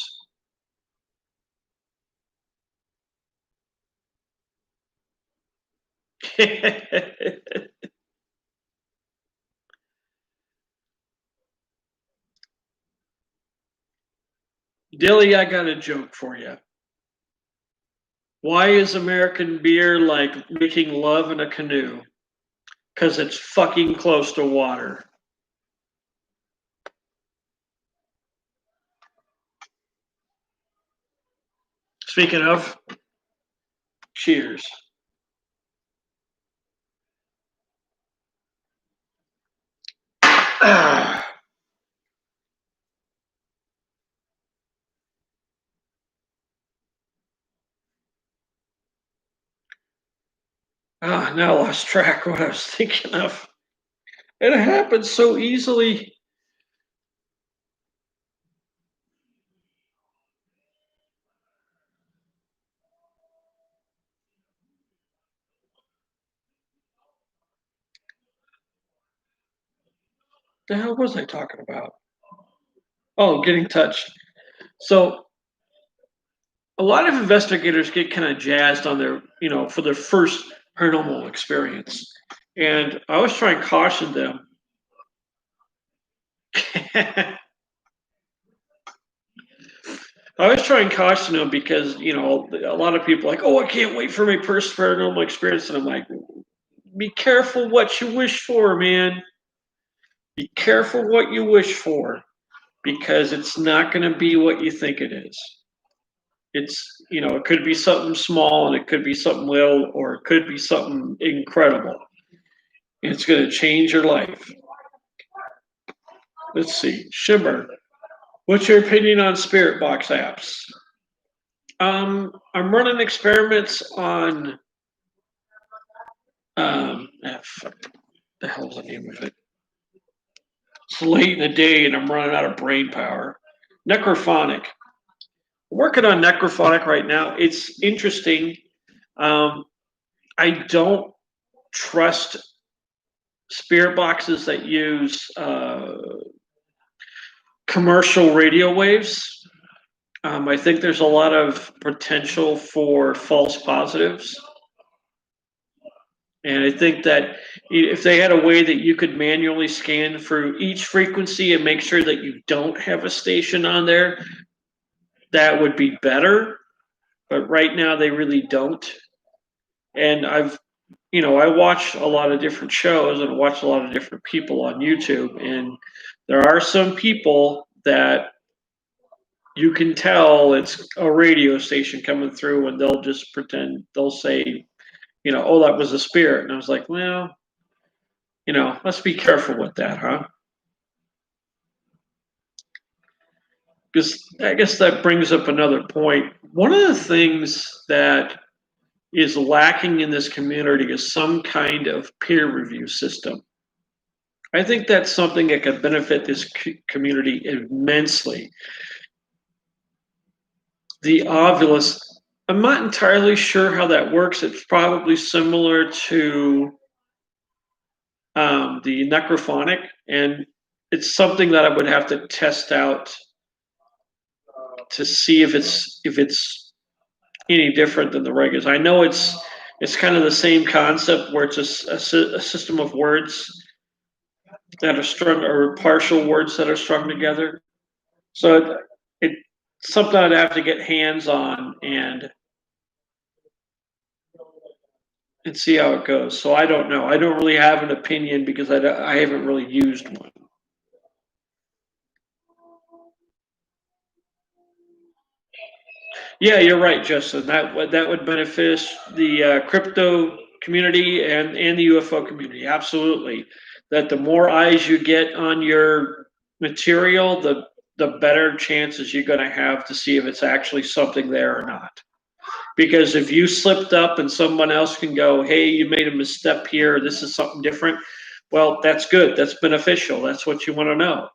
Dilly, I got a joke for you. Why is American beer like making love in a canoe? Because it's fucking close to water. Speaking of, cheers. Ah, now I lost track of what I was thinking of. It happens so easily. The hell was I talking about? Oh, getting touched. So a lot of investigators get kind of jazzed on their, for their first paranormal experience. And I always try and caution them. I always try and caution them because, a lot of people are like, oh, I can't wait for my first paranormal experience. And I'm like, be careful what you wish for, man. Be careful what you wish for because it's not going to be what you think it is. It could be something small and it could be something little or it could be something incredible. It's going to change your life. Let's see. Shimmer, what's your opinion on Spirit Box apps? I'm running experiments on, fuck, the hell's the name of it? It's late in the day and I'm running out of brain power. Necrophonic. I'm working on Necrophonic right now. It's interesting. Um, I don't trust spirit boxes that use commercial radio waves. I think there's a lot of potential for false positives. And I think that if they had a way that you could manually scan through each frequency and make sure that you don't have a station on there, that would be better. But right now they really don't. And I watch a lot of different shows and watch a lot of different people on YouTube. And there are some people that you can tell it's a radio station coming through and they'll just pretend, they'll say, oh, that was a spirit. And I was like, well, let's be careful with that, huh? Because I guess that brings up another point. One of the things that is lacking in this community is some kind of peer review system. I think that's something that could benefit this community immensely. The Ovilus, I'm not entirely sure how that works. It's probably similar to the Necrophonic, and it's something that I would have to test out to see if it's any different than the regulars. I know it's kind of the same concept where it's a system of words that are strung or partial words that are strung together. So it's something I'd have to get hands on and see how it goes. So I don't know. I don't really have an opinion because I haven't really used one. Yeah, you're right, Justin. That would benefit the crypto community and the UFO community. Absolutely. That the more eyes you get on your material, the better chances you're going to have to see if it's actually something there or not. Because if you slipped up and someone else can go, hey, you made a misstep here, this is something different, well, that's good. That's beneficial. That's what you want to know.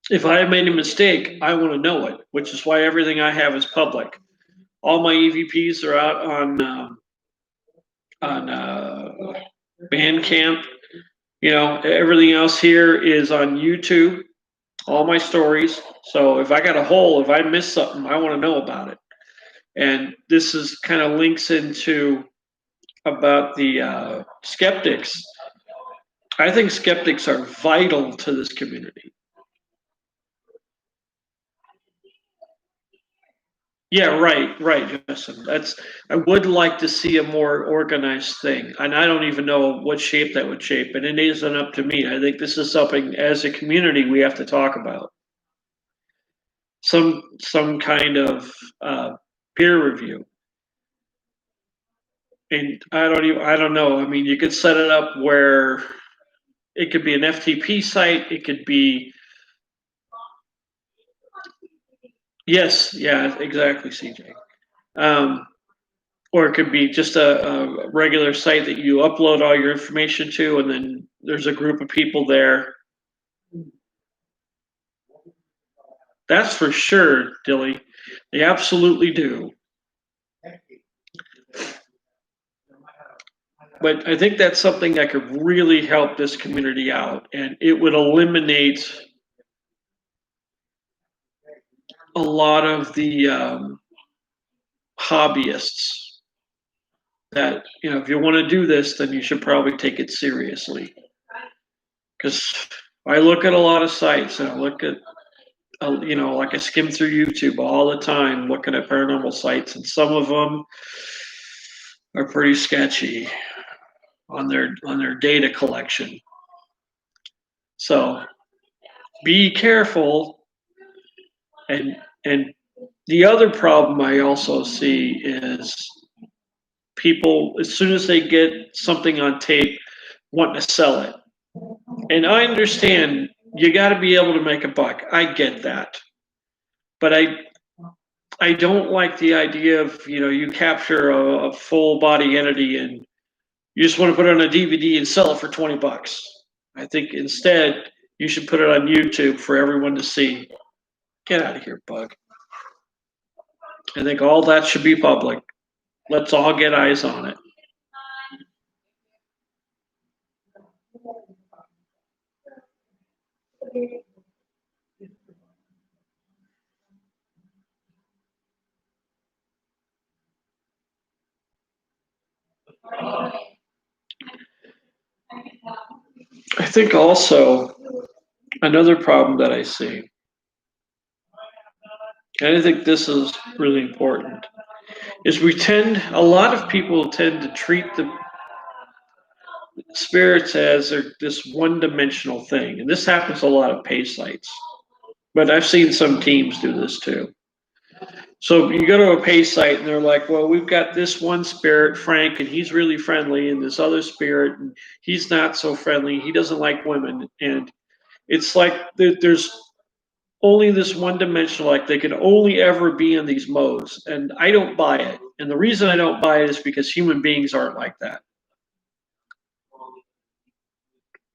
If I have made a mistake, I want to know it, which is why everything I have is public. All my EVPs are out on Bandcamp. Everything else here is on YouTube. All my stories. So if I got a hole, if I miss something, I want to know about it. And this is kind of links into about the skeptics. I think skeptics are vital to this community. Yeah, right, Justin. I would like to see a more organized thing, and I don't even know what shape that would shape, and it isn't up to me. I think this is something as a community we have to talk about. Some kind of peer review. And I don't know. I mean, you could set it up where it could be an FTP site, it could be yes, yeah, exactly, CJ. Um, or it could be just a regular site that you upload all your information to, and then there's a group of people there. That's for sure, Dilly. They absolutely do. But I think that's something that could really help this community out, and it would eliminate a lot of the hobbyists. That if you want to do this, then you should probably take it seriously. Because I look at a lot of sites and I look at like I skim through YouTube all the time looking at paranormal sites, and some of them are pretty sketchy on their data collection. So be careful. And the other problem I also see is people, as soon as they get something on tape, wanting to sell it. And I understand you got to be able to make a buck. I get that. But I don't like the idea of you capture a full body entity and you just want to put it on a DVD and sell it for $20. I think instead you should put it on YouTube for everyone to see. Get out of here, bug. I think all that should be public. Let's all get eyes on it. I think also another problem that I see, and I think this is really important, is a lot of people tend to treat the spirits as this one-dimensional thing, and this happens a lot of pay sites. But I've seen some teams do this too. So you go to a pay site and they're like, "Well, we've got this one spirit, Frank, and he's really friendly, and this other spirit, and he's not so friendly. He doesn't like women." And it's like there's only this one dimensional, like they can only ever be in these modes, and I don't buy it. And the reason I don't buy it is because human beings aren't like that.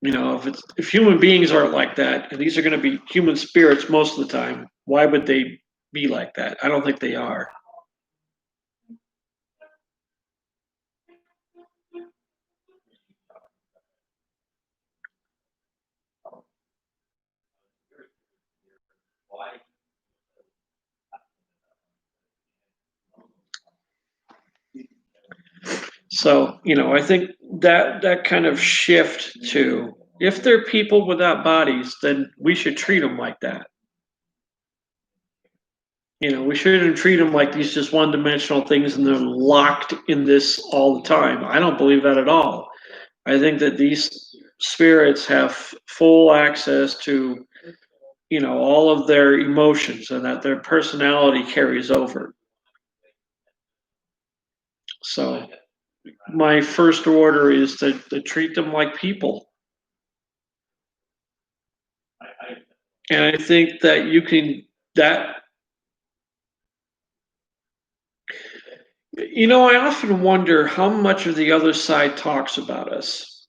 If human beings aren't like that, and these are going to be human spirits most of the time, why would they be like that? I don't think they are. So, I think that kind of shift to if they're people without bodies, then we should treat them like that. We shouldn't treat them like these just one-dimensional things and they're locked in this all the time. I don't believe that at all. I think that these spirits have full access to, all of their emotions and that their personality carries over. So my first order is to treat them like people. And I think that that, I often wonder how much of the other side talks about us.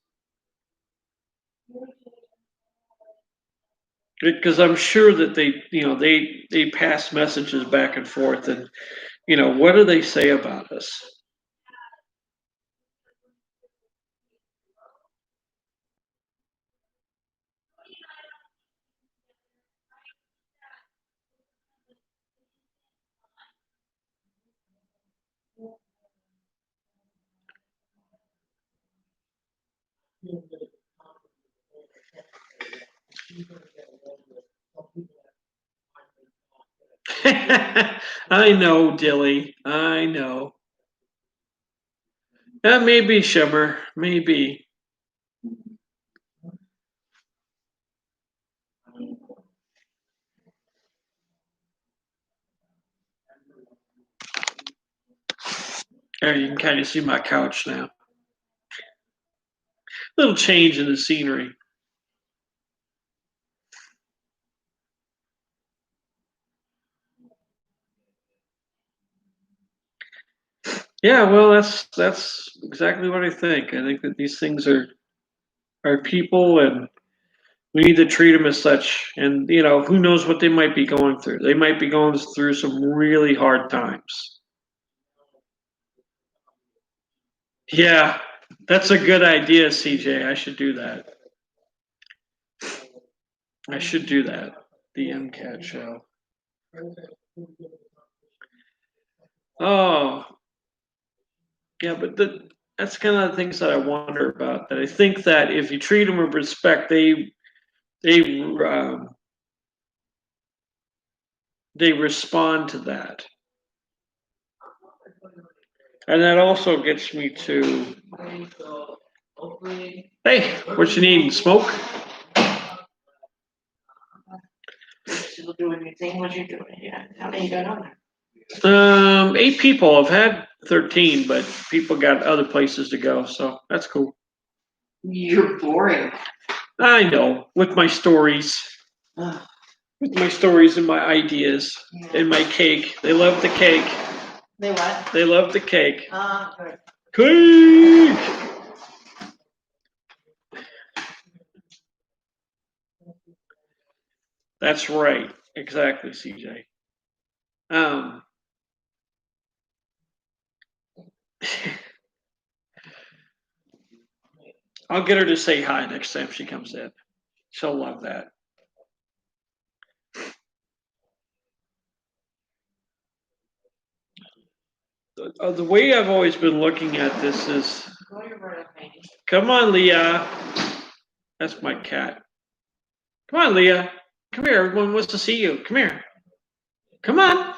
Because I'm sure that they pass messages back and forth, and what do they say about us? I know, Dilly. I know. That may be Shimmer. Maybe. There you can kind of see my couch now. Little change in the scenery. Yeah, well, that's exactly what I think. I think that these things are people, and we need to treat them as such. And who knows what they might be going through? They might be going through some really hard times. Yeah, that's a good idea, CJ. I should do that. I should do that. The MCAT show. Oh, yeah, but that's kind of the things that I wonder about. That I think that if you treat them with respect, they they respond to that, and that also gets me to, hey, what you need? Smoke? Still doing your thing? What you doing? Yeah. How many you got on there? 8 people. I've had 13, but people got other places to go, so that's cool. You're boring. I know, with my stories. Ugh. With my stories and my ideas and my cake. They love the cake. They what? They love the cake. Good. Cake! That's right. Exactly, CJ. Um, I'll get her to say hi next time she comes in. She'll love that. The way I've always been looking at this is, come on, Leah. That's my cat. Come on, Leah. Come here. Everyone wants to see you. Come here. Come on.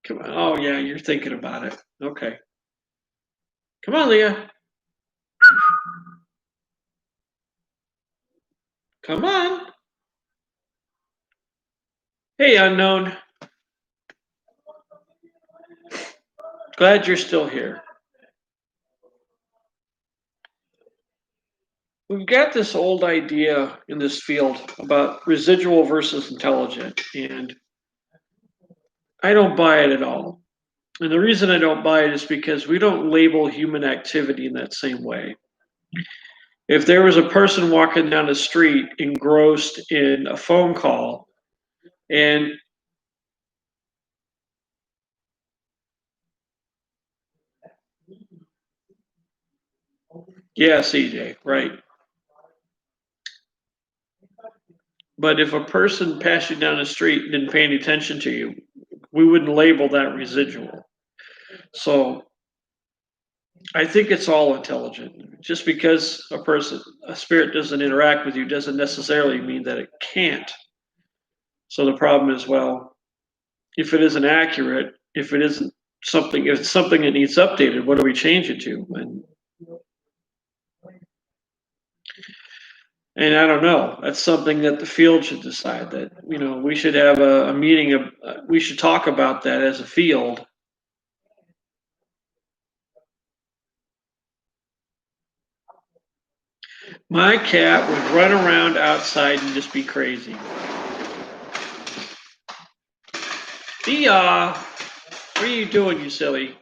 Come on. Oh, yeah, you're thinking about it. Okay. Come on, Leah. Come on. Hey, unknown. Glad you're still here. We've got this old idea in this field about residual versus intelligent, and I don't buy it at all. And the reason I don't buy it is because we don't label human activity in that same way. If there was a person walking down the street engrossed in a phone call, and yeah, CJ, right. But if a person passed you down the street and didn't pay any attention to you, we wouldn't label that residual. So I think it's all intelligent. Just because a spirit doesn't interact with you doesn't necessarily mean that it can't. So the problem is, well, if it isn't accurate, if it's something that needs updated, what do we change it to? And I don't know. That's something that the field should decide. That we should have a meeting of. We should talk about that as a field. My cat would run around outside and just be crazy. Dia, what are you doing, you silly?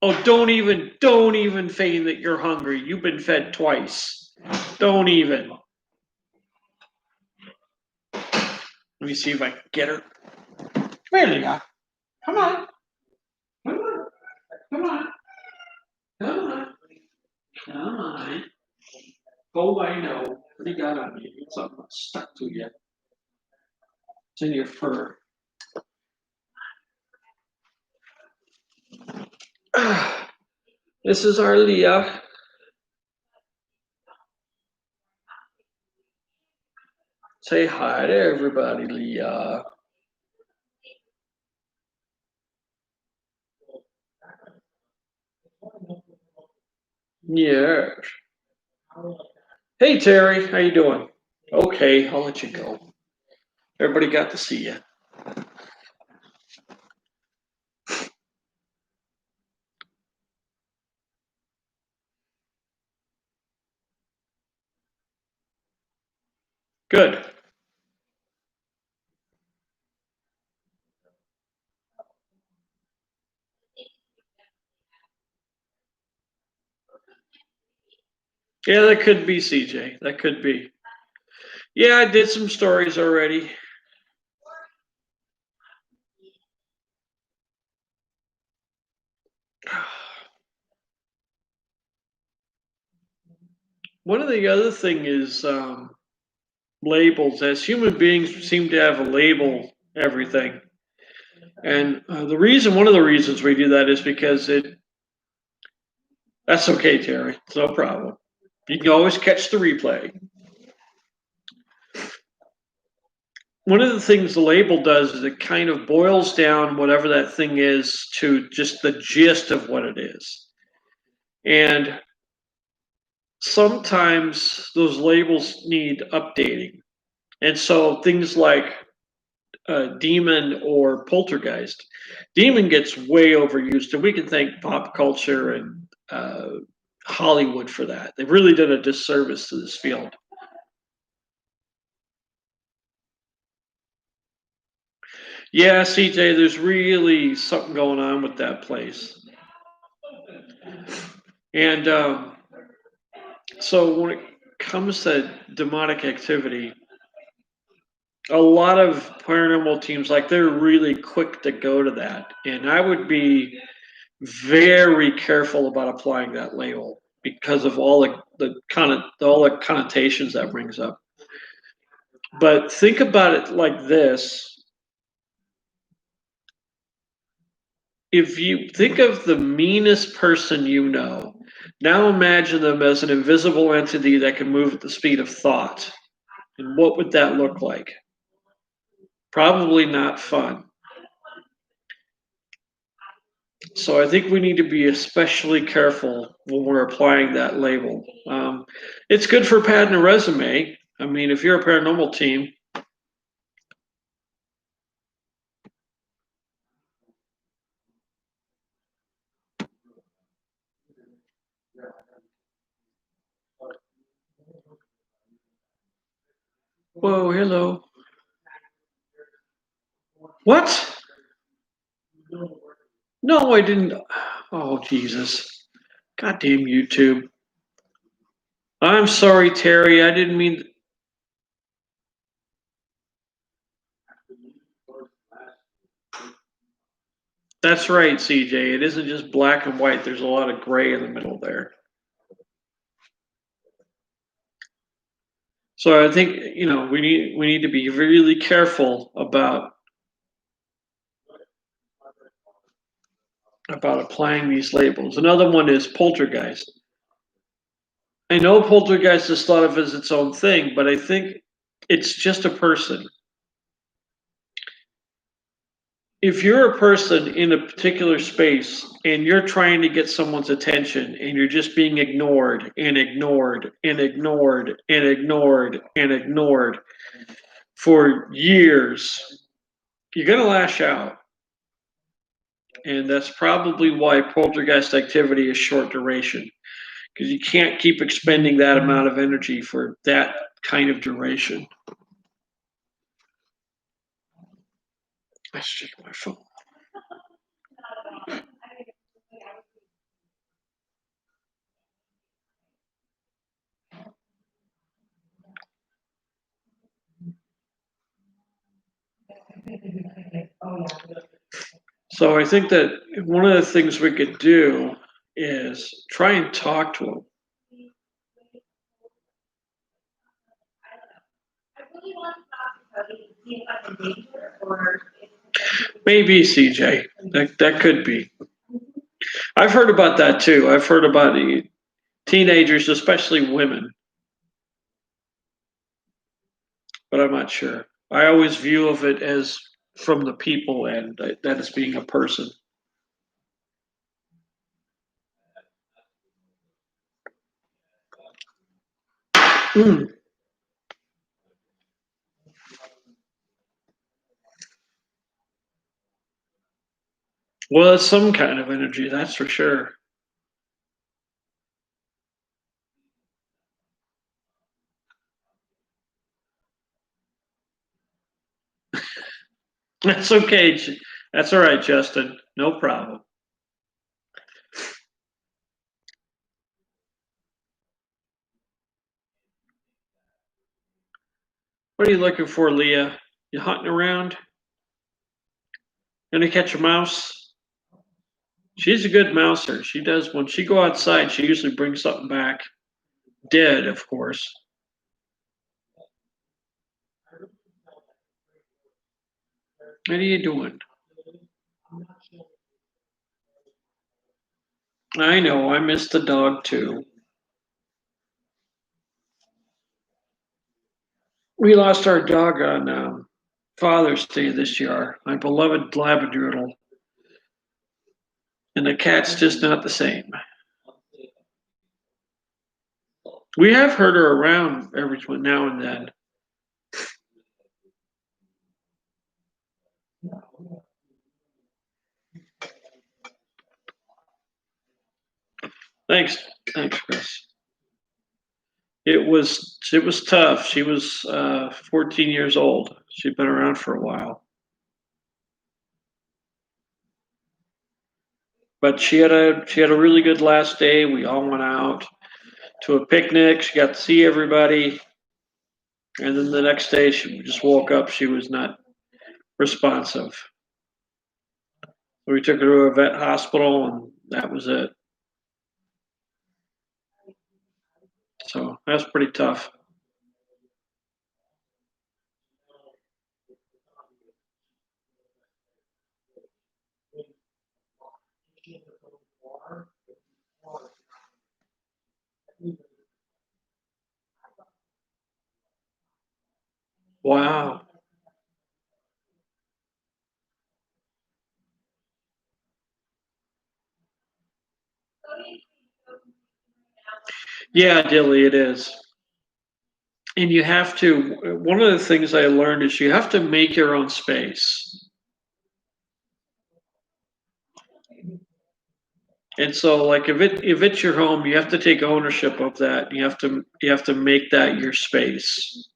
Oh, don't even feign that you're hungry. You've been fed twice. Don't even. Let me see if I can get her. Come here, Leah. Come on. Come on. Come on. Come on. Come on. Oh, I know. What do you got on you? Something stuck to you. It's in your fur. This is our Leah. Say hi to everybody, Leah. Yes. Hey Terry, how you doing? Okay, I'll let you go. Everybody got to see you. Good. Yeah, that could be CJ. That could be. Yeah, I did some stories already. One of the other thing is labels. As human beings, we seem to have a label everything, and one of the reasons we do that is because it. That's okay, Terry. It's no problem. You can always catch the replay. One of the things the label does is it kind of boils down whatever that thing is to just the gist of what it is. And sometimes those labels need updating. And so things like demon or poltergeist, demon gets way overused, and we can thank pop culture and Hollywood for that. They've really done a disservice to this field. Yeah, CJ, there's really something going on with that place. And so when it comes to demonic activity, a lot of paranormal teams, like they're really quick to go to that. And I would be very careful about applying that label because of all the connotations that brings up. But think about it like this. If you think of the meanest person you know, now imagine them as an invisible entity that can move at the speed of thought. And what would that look like? Probably not fun. So I think we need to be especially careful when we're applying that label. It's good for padding a resume. I mean, if you're a paranormal team, whoa, hello. What? No, I didn't. Oh, Jesus. Goddamn YouTube. I'm sorry, Terry. I didn't mean. That's right, CJ. It isn't just black and white. There's a lot of gray in the middle there. So I think we need to be really careful about applying these labels. Another one is poltergeist. I know poltergeist is thought of as its own thing, but I think it's just a person. If you're a person in a particular space and you're trying to get someone's attention and you're just being ignored and ignored and ignored and ignored and ignored for years, you're going to lash out. And that's probably why poltergeist activity is short duration, because you can't keep expending that amount of energy for that kind of duration. Let's check my phone. So I think that one of the things we could do is try and talk to them. Maybe CJ, that could be. I've heard about that too. I've heard about the teenagers, especially women, but I'm not sure. I always view of it as from the people and that as being a person. Mm. Well, it's some kind of energy, that's for sure. That's okay. That's all right, Justin. No problem. What are you looking for, Leah? You hunting around? Gonna catch a mouse? She's a good mouser. She does when she go outside. She usually brings something back. Dead, of course. What are you doing? I know. I miss the dog too. We lost our dog on Father's Day this year. My beloved Labradoodle, and the cat's just not the same. We have heard her around every now and then. Thanks, thanks, Chris. It was tough. She was 14 years old. She'd been around for a while, but she had a really good last day. We all went out to a picnic. She got to see everybody, and then the next day she just woke up. She was not responsive. We took her to a vet hospital, and that was it. So that's pretty tough. Wow. Yeah, Dilly, it is. And you have to, one of the things I learned is you have to make your own space. And so like if it's your home, you have to take ownership of that. You have to make that your space.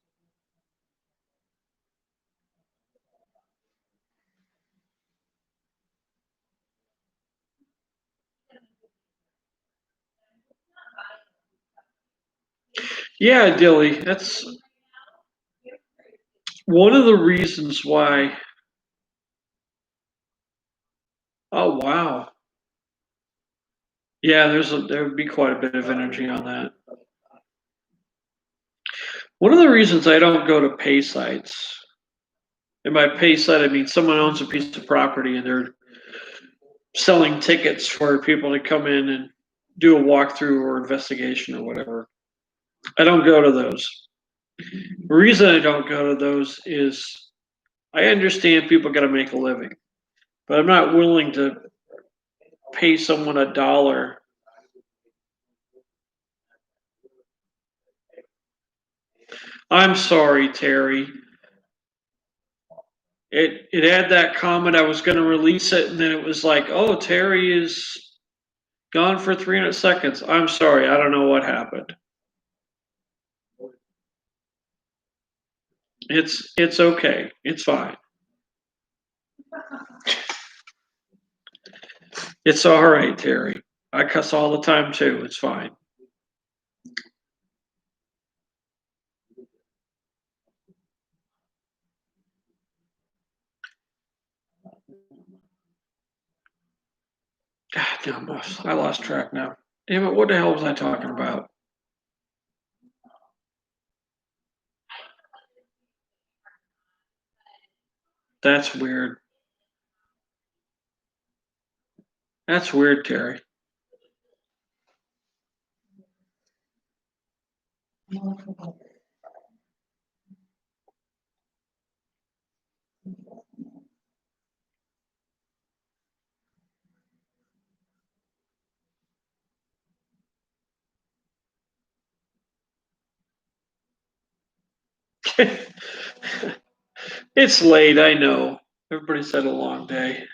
Yeah, Dilly, that's one of the reasons why. Oh wow. Yeah, there would be quite a bit of energy on that. One of the reasons I don't go to pay sites, and by pay site I mean someone owns a piece of property and they're selling tickets for people to come in and do a walkthrough or investigation or whatever. I don't go to those. The reason I don't go to those is I understand people got to make a living, but I'm not willing to pay someone $1. I'm sorry, Terry. It had that comment. I was going to release it, and then it was like, "Oh, Terry is gone for 300 seconds." I'm sorry. I don't know what happened. It's okay. It's fine. It's all right, Terry. I cuss all the time too. It's fine. God damn, I lost track now. Damn it! What the hell was I talking about? That's weird. That's weird, Terry. It's late, I know. Everybody's had a long day.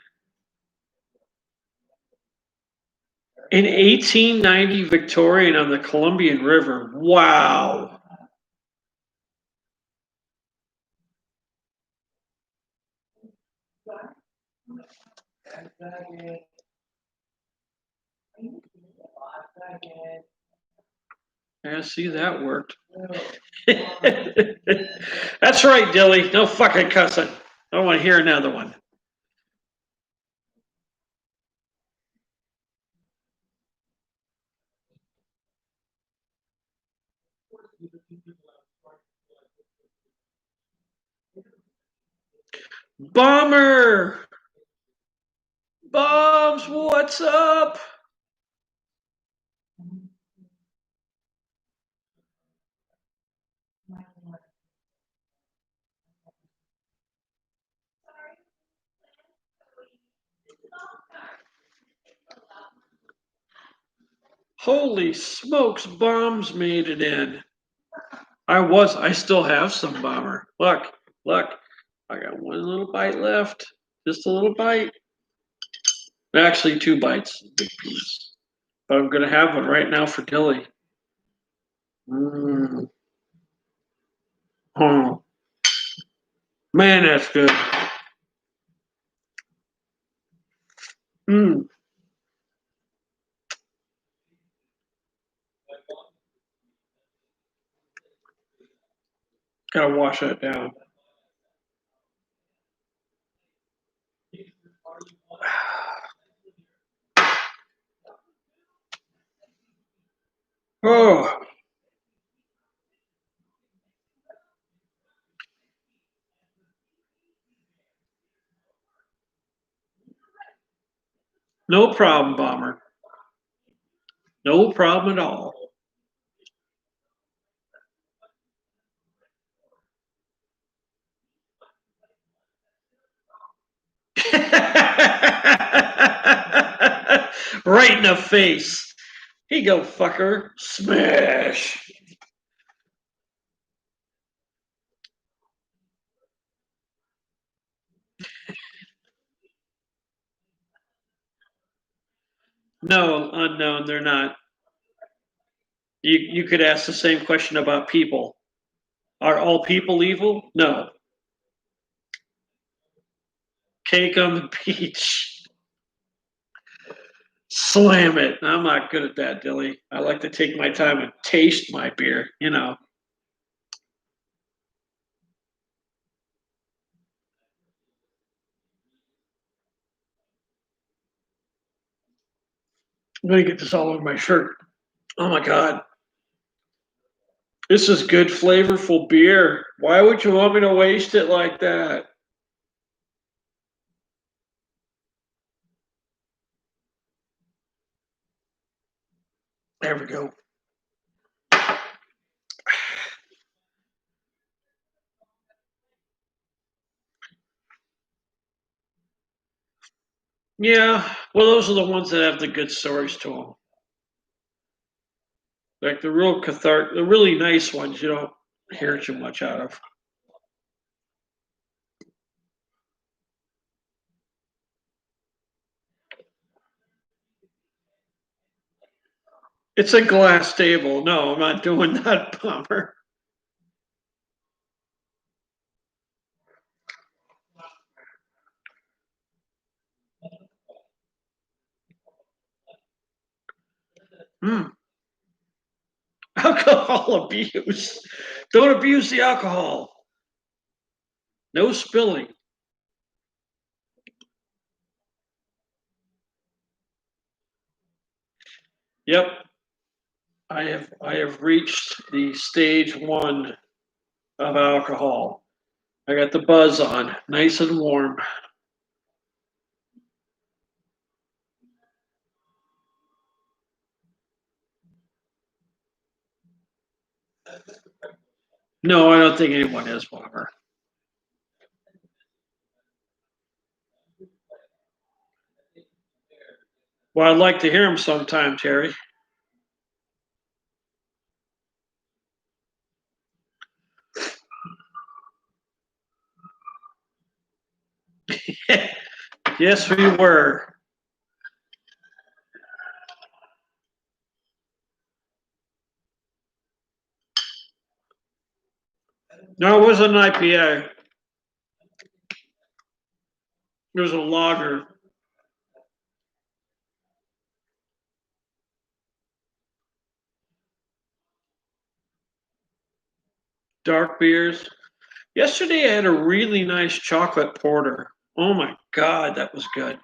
In 1890, Victorian on the Columbian River. Wow. Yeah, see, that worked. That's right, Dilly. No fucking cussing. I don't want to hear another one. Bomber! Bombs, what's up? Holy smokes, bombs made it in. I still have some bomber. Look, I got one little bite left. Just a little bite. Actually, two bites. Big piece. But I'm going to have one right now for Dilly. Mm. Oh, man, that's good. Mm. Gotta wash that down. Oh. No problem, Bomber. No problem at all. Right in the face. Here you go, fucker. Smash. No, unknown, they're not. You could ask the same question about people. Are all people evil? No. Cake on the beach. Slam it. I'm not good at that, Dilly. I like to take my time and taste my beer, you know. I'm gonna get this all over my shirt. Oh my god. This is good flavorful beer. Why would you want me to waste it like that? There we go. Yeah, well, those are the ones that have the good stories to them. Like the real cathartic, the really nice ones, you don't hear too much out of. It's a glass table. No, I'm not doing that, Bomber. Hmm. Alcohol abuse. Don't abuse the alcohol. No spilling. Yep. I have reached the stage one of alcohol. I got the buzz on, nice and warm. No, I don't think anyone is, Bomber. Well, I'd like to hear him sometime, Terry. Yes, we were. No, it wasn't an IPA. It was a lager. Dark beers. Yesterday I had a really nice chocolate porter. Oh my God, that was good.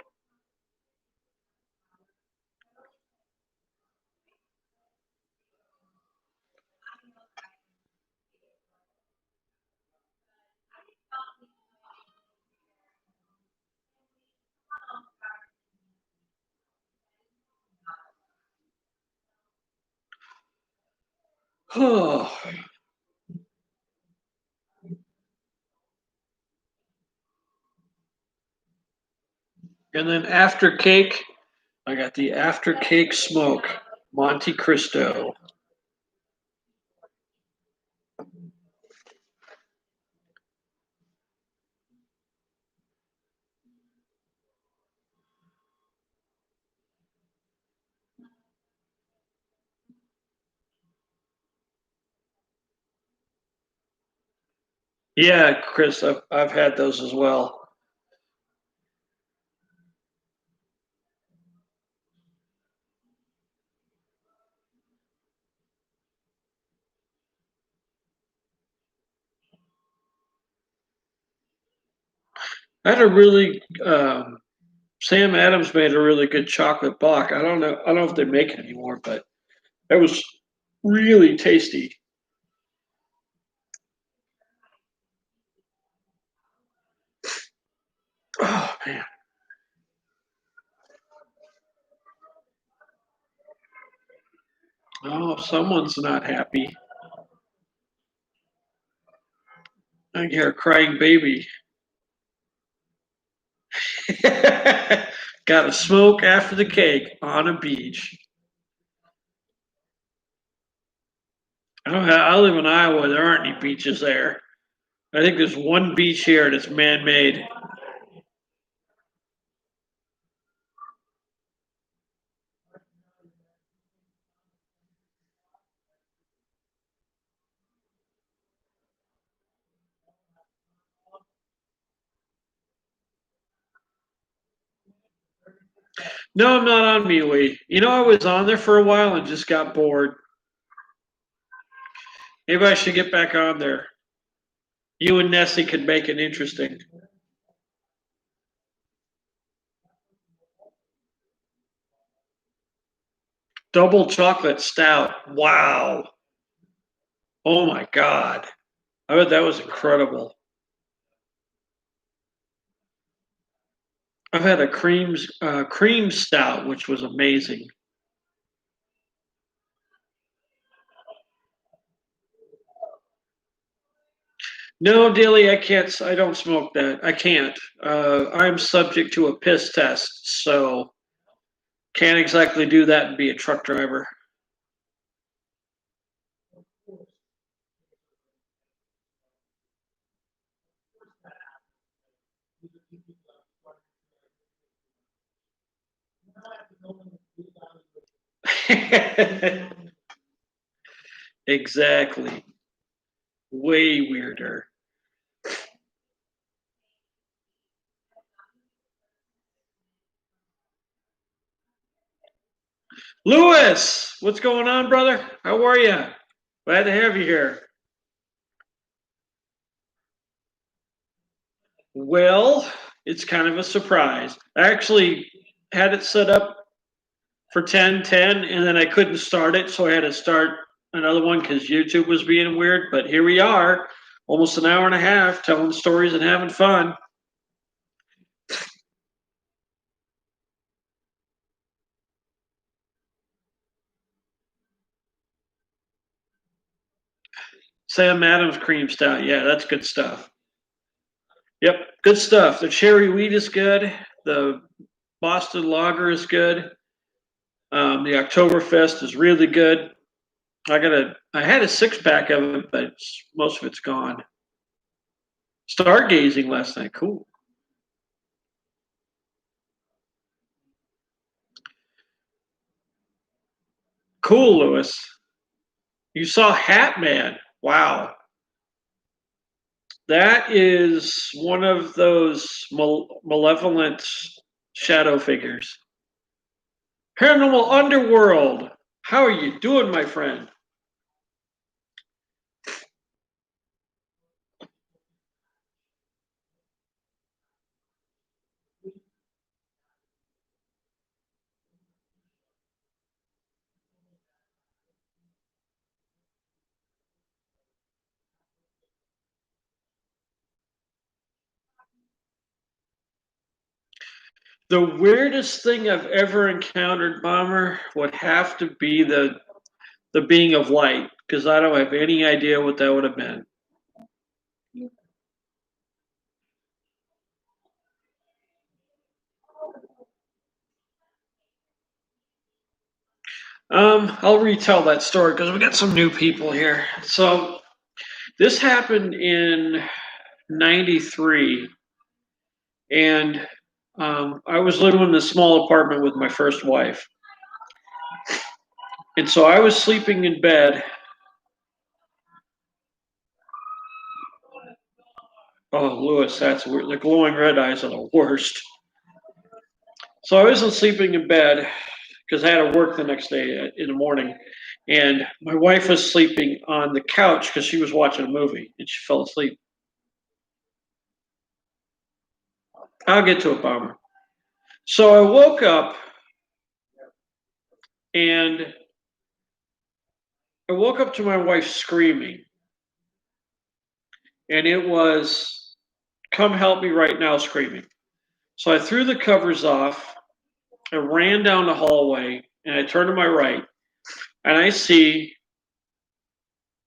Oh. And then after cake, I got the after cake smoke, Monte Cristo. Yeah, Chris, I've had those as well. I had a really Sam Adams made a really good chocolate block. I don't know if they make it anymore, but it was really tasty. Oh man. Oh, someone's not happy. I hear a crying baby. Got to smoke after the cake on a beach. I live in Iowa. There aren't any beaches there. I think there's one beach here that's man-made. No, I'm not on MeWe. You know, I was on there for a while and just got bored. Maybe I should get back on there. You and Nessie could make it interesting. Double chocolate stout. Wow. Oh my God. I bet that was incredible. I've had a cream stout, which was amazing. No, Dilly, I can't. I don't smoke that. I can't. I'm subject to a piss test, so can't exactly do that and be a truck driver. Exactly. Way weirder. Lewis, what's going on, brother? How are you? Glad to have you here. Well, it's kind of a surprise. I actually had it set up for 10:10, and then I couldn't start it, so I had to start another one because YouTube was being weird. But here we are, almost an hour and a half, telling stories and having fun. Sam Adams cream stout. Yeah, that's good stuff. Yep, good stuff. The cherry wheat is good. The Boston Lager is good. The Oktoberfest is really good. I had a 6 pack of it, but most of it's gone. Stargazing last night. Cool. Cool, Lewis. You saw Hat Man. Wow. That is one of those malevolent shadow figures. Paranormal Underworld. How are you doing, my friend? The weirdest thing I've ever encountered, Bomber, would have to be the being of light, because I don't have any idea what that would have been. I'll retell that story because we got some new people here. So this happened in '93, and I was living in a small apartment with my first wife, and so I was sleeping in bed. Oh, Lewis, that's weird. The glowing red eyes are the worst. So I wasn't sleeping in bed because I had to work the next day in the morning, and my wife was sleeping on the couch because she was watching a movie and she fell asleep. I'll get to it, Bomber. So I woke up and I woke up to my wife screaming, and it was, "Come help me right now," screaming. So I threw the covers off. I ran down the hallway and I turned to my right and I see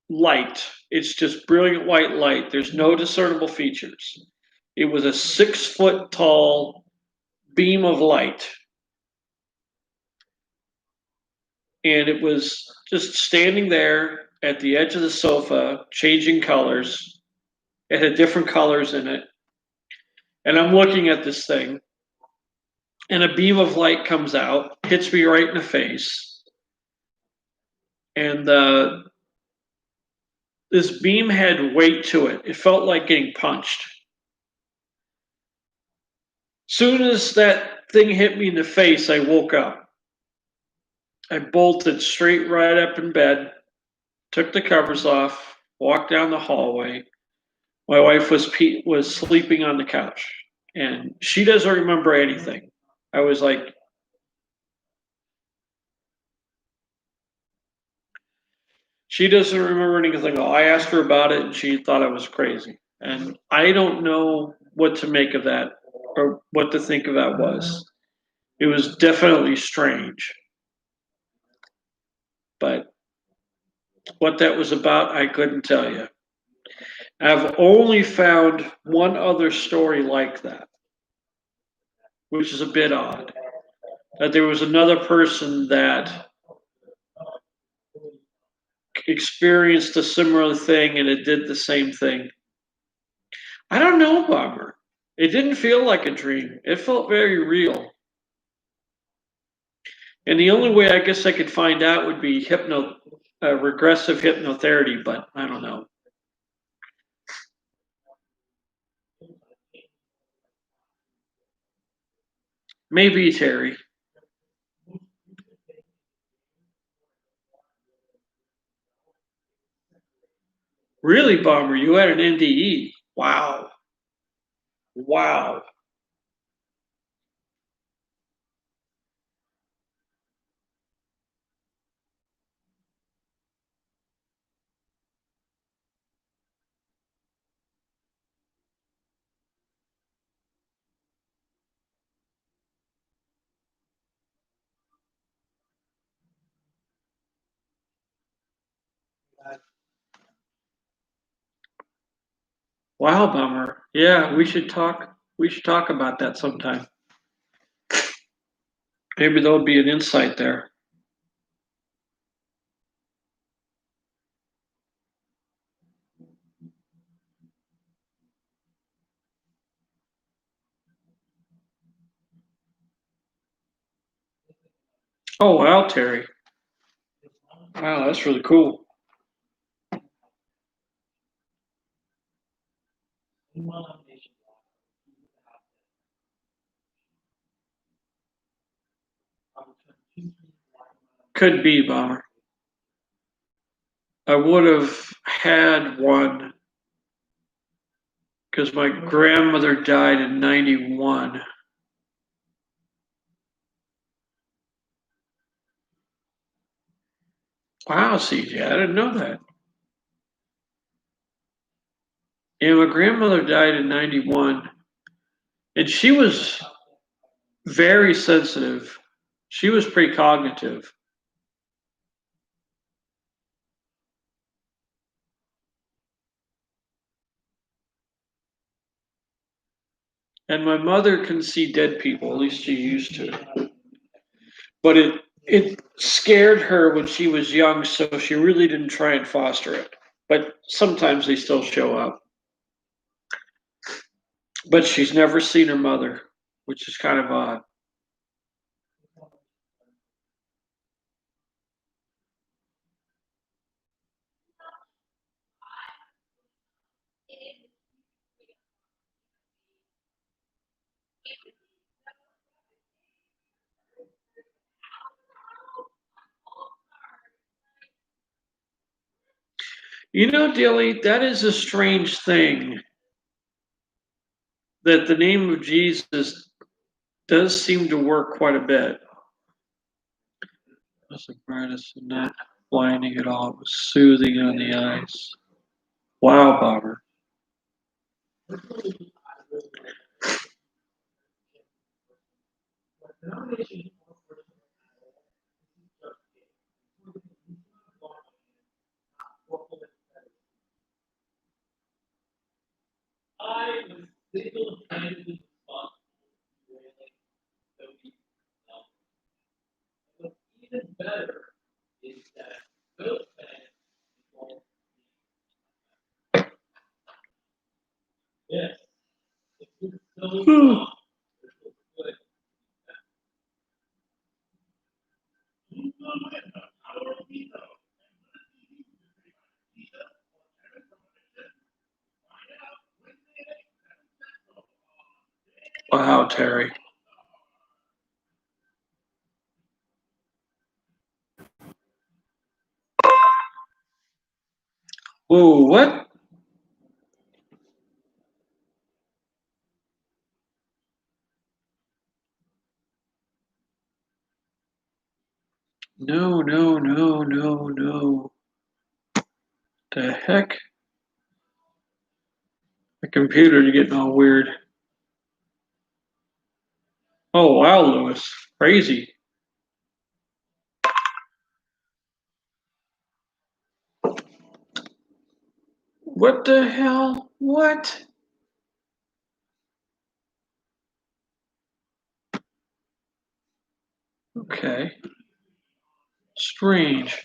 light. It's just brilliant white light. There's no discernible features. It was a 6 foot tall beam of light. And it was just standing there at the edge of the sofa, changing colors. It had different colors in it. And I'm looking at this thing, and a beam of light comes out, hits me right in the face. And this beam had weight to it. It felt like getting punched. Soon as that thing hit me in the face, I woke up. I bolted straight right up in bed, took the covers off, walked down the hallway. My wife was sleeping on the couch, and she doesn't remember anything. I was like, she doesn't remember anything at all. I asked her about it, and she thought I was crazy. And I don't know what to make of that or what to think of that was. It was definitely strange, but what that was about, I couldn't tell you. I've only found one other story like that, which is a bit odd. That there was another person that experienced a similar thing and it did the same thing. I don't know, Bomber. It didn't feel like a dream. It felt very real. And the only way I guess I could find out would be regressive hypnotherapy, but I don't know. Maybe, Terry. Really, Bomber, you had an NDE. Wow. Wow. Wow, bummer. Yeah, we should talk. We should talk about that sometime. Maybe there'll be an insight there. Oh, wow, Terry. Wow, that's really cool. Could be, bummer. I would have had one because my grandmother died in 91. Wow, CJ, I didn't know that. Yeah, my grandmother died in 91, and she was very sensitive. She was precognitive. And my mother can see dead people, at least she used to. But it scared her when she was young, so she really didn't try and foster it. But sometimes they still show up. But she's never seen her mother, which is kind of odd. You know, Dilly, that is a strange thing that the name of Jesus does seem to work quite a bit. It was the brightest and not blinding at all. It was soothing on the eyes. Wow, Bobber. Wow, Terry. Whoa, what? No, no, no, no, no. The heck? The computer's getting all weird. Oh, wow, Lewis. Crazy. What the hell? What? Okay. Strange.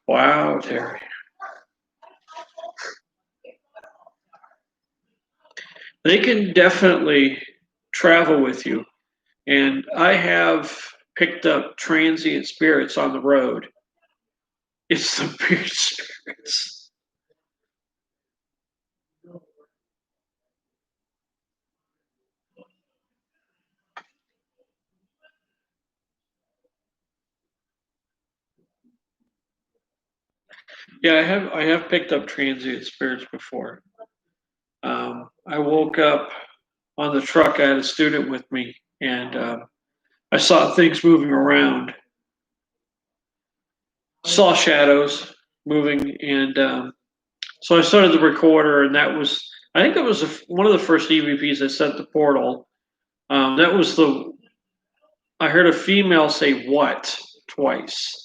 Wow, Terry. They can definitely travel with you. And I have picked up transient spirits on the road. It's the weird spirits. Yeah, I have picked up transient spirits before. I woke up on the truck. I had a student with me, and I saw things moving around. Saw shadows moving, and so I started the recorder, and that was I think it was one of the first EVPs that sent the portal. That was the. I heard a female say "what" twice.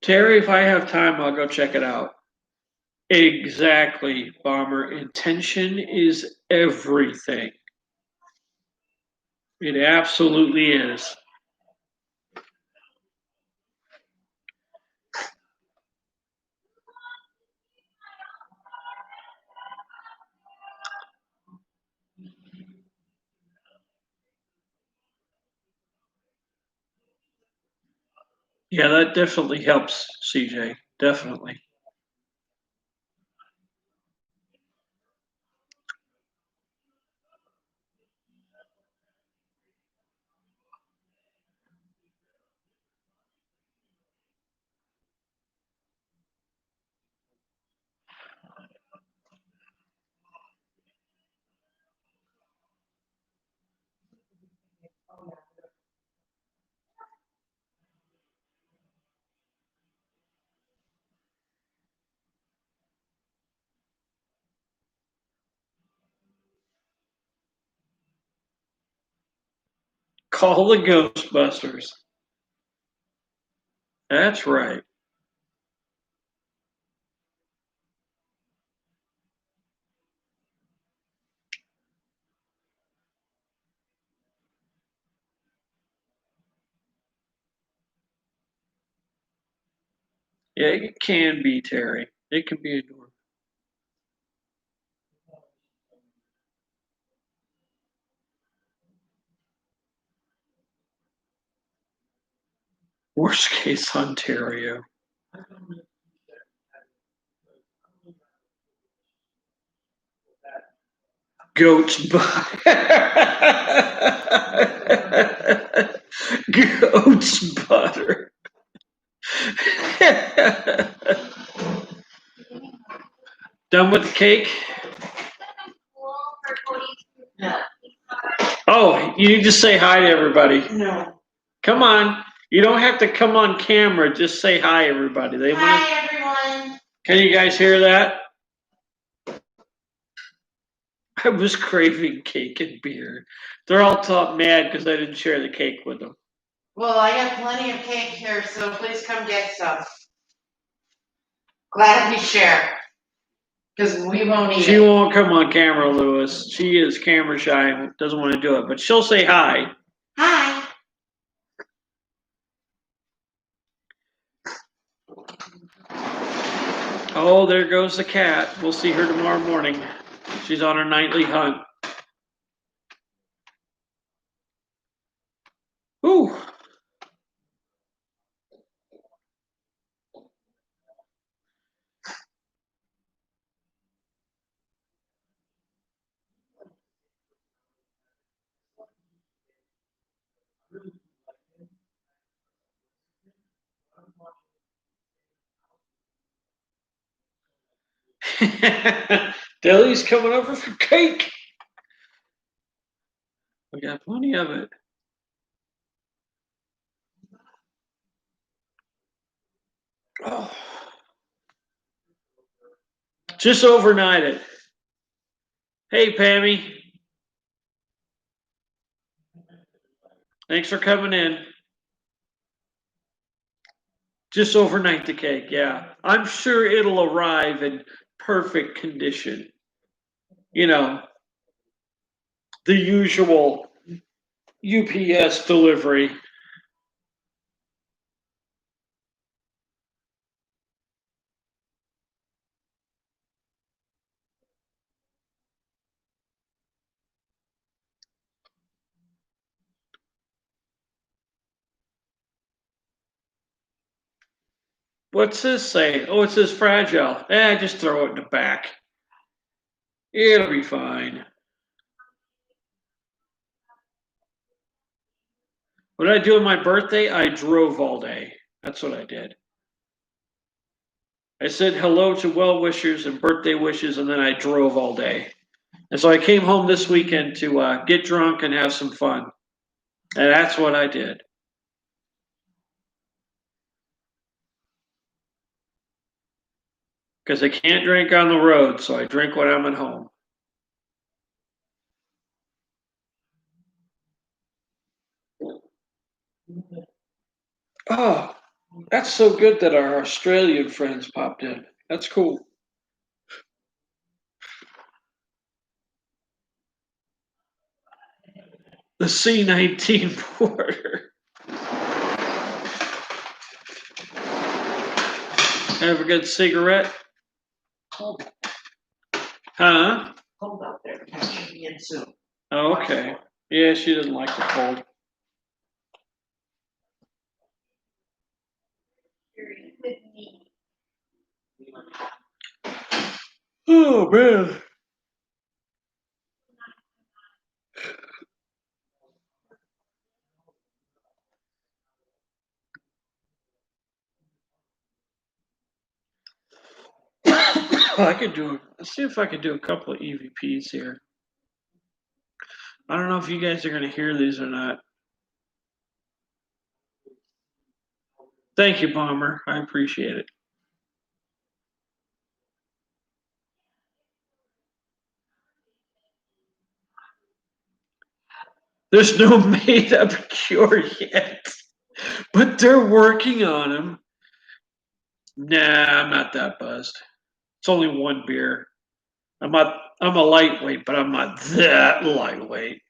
Terry, if I have time, I'll go check it out. Exactly, Bomber. Intention is everything. It absolutely is. Yeah, that definitely helps, CJ. Definitely. Call the Ghostbusters. That's right. Yeah, it can be, Terry. It can be a worst case Ontario. Goat's butter. Goat's butter. Done with the cake? No. Oh, you need to say hi to everybody. No. Come on. You don't have to come on camera. Just say hi, everybody. They want. Hi, everyone. Can you guys hear that? I was craving cake and beer. They're all top mad because I didn't share the cake with them. Well, I got plenty of cake here, so please come get some. Glad we share. Because we won't eat She it. won't come on camera, Lewis. She is camera shy and doesn't want to do it, but she'll say hi. Hi. Oh, there goes the cat. We'll see her tomorrow morning. She's on her nightly hunt. Ooh. Deli's coming over for cake. We got plenty of it. Oh. Just overnight it. Hey, Pammy. Thanks for coming in. Just overnight the cake, yeah. I'm sure it'll arrive in perfect condition. You know, the usual UPS delivery. What's this say? Oh, it says fragile. Just throw it in the back. It'll be fine. What did I do on my birthday? I drove all day. That's what I did. I said hello to well wishers and birthday wishes, and then I drove all day. And so I came home this weekend to get drunk and have some fun. And that's what I did. Because I can't drink on the road, so I drink when I'm at home. Oh, that's so good that our Australian friends popped in. That's cool. The C19 border. Have a good cigarette? Cold, Huh? cold out there. It should be in soon. Oh, okay. Yeah, she doesn't like the cold. Oh, man. Let's see if I can do a couple of EVPs here. I don't know if you guys are going to hear these or not. Thank you, Bomber. I appreciate it. There's no made up cure yet, but they're working on them. Nah, I'm not that buzzed. It's only one beer. I'm a lightweight, but I'm not that lightweight.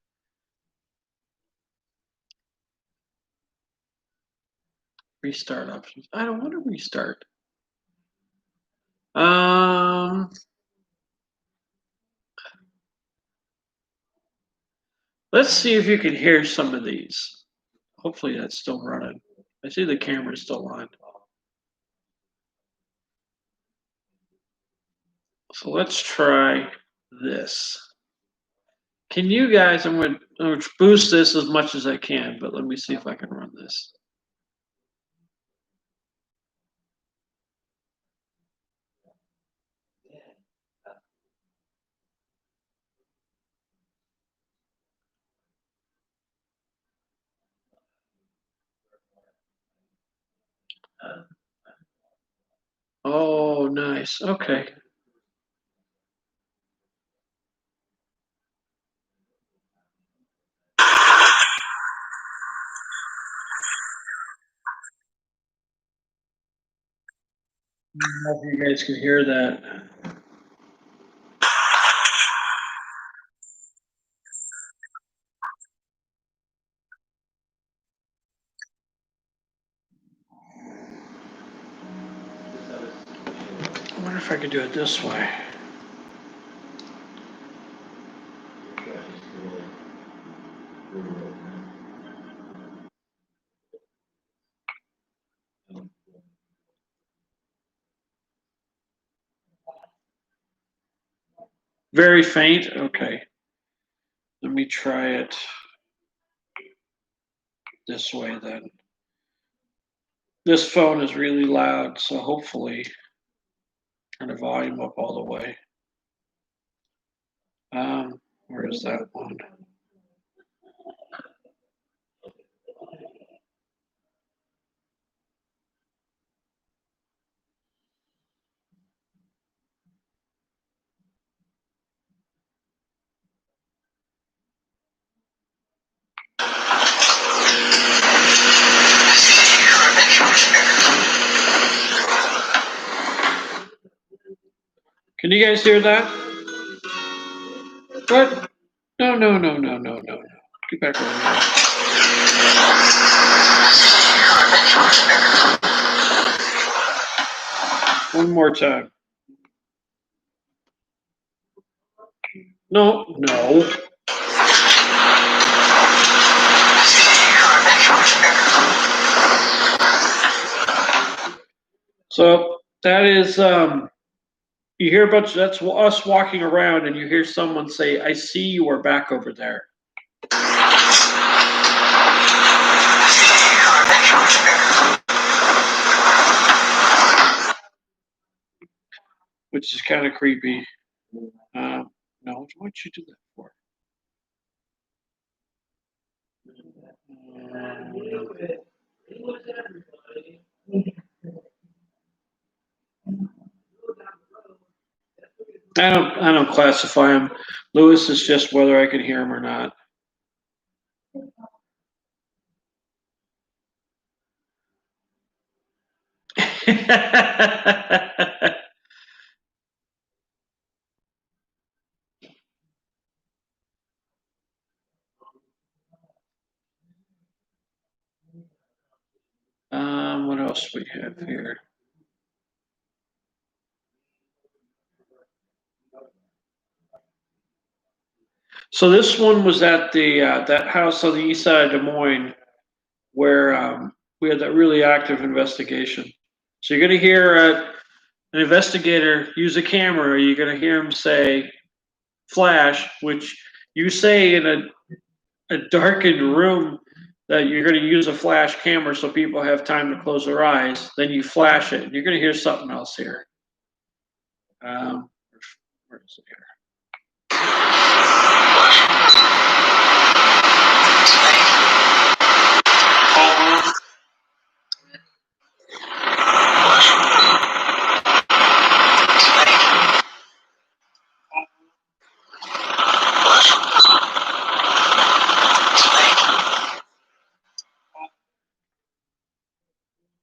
Restart options. I don't want to restart. Let's see if you can hear some of these. Hopefully that's still running. I see the camera's still on. So let's try this. Can you guys, I'm going to boost this as much as I can, but let me see if I can run this. Oh, nice. Okay. I don't know if you guys can hear that. I wonder if I could do it this way. Very faint? Okay. Let me try it this way then. This phone is really loud, so hopefully turn the volume up all the way. Where is that one? Can you guys hear that? What? No. Get back over here. One more time. No. So that is, you hear a bunch, that's us walking around and you hear someone say, I see you are back over there. Which is kind of creepy. No, what'd you do that for? I don't classify them. Lewis is just whether I can hear him or not. What else we have here? So this one was at the that house on the east side of Des Moines, where we had that really active investigation. So you're going to hear an investigator use a camera. You're going to hear him say "flash," which you say in a darkened room that you're going to use a flash camera so people have time to close their eyes. Then you flash it. You're going to hear something else here. Where is it here?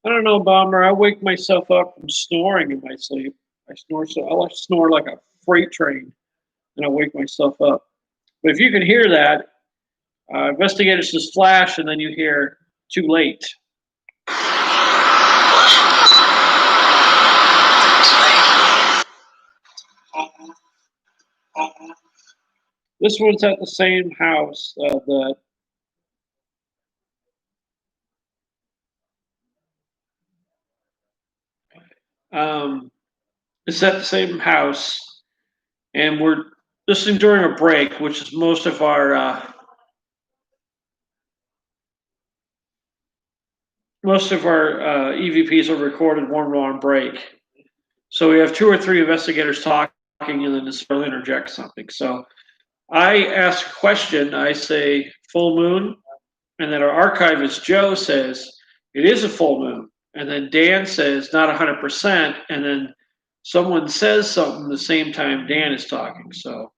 I don't know, Bomber. I wake myself up from snoring in my sleep. I snore like a freight train, and I wake myself up. But if you can hear that, investigators just flash, and then you hear "too late." This one's at the same house. It's at the same house, and we're listening during a break, which is most of our EVPs are recorded when we're on break. So we have 2 or 3 investigators talking, and then just will interject something. So I ask a question. I say full moon, and then our archivist Joe says it is a full moon, and then Dan says not 100%, and then someone says something the same time Dan is talking. So.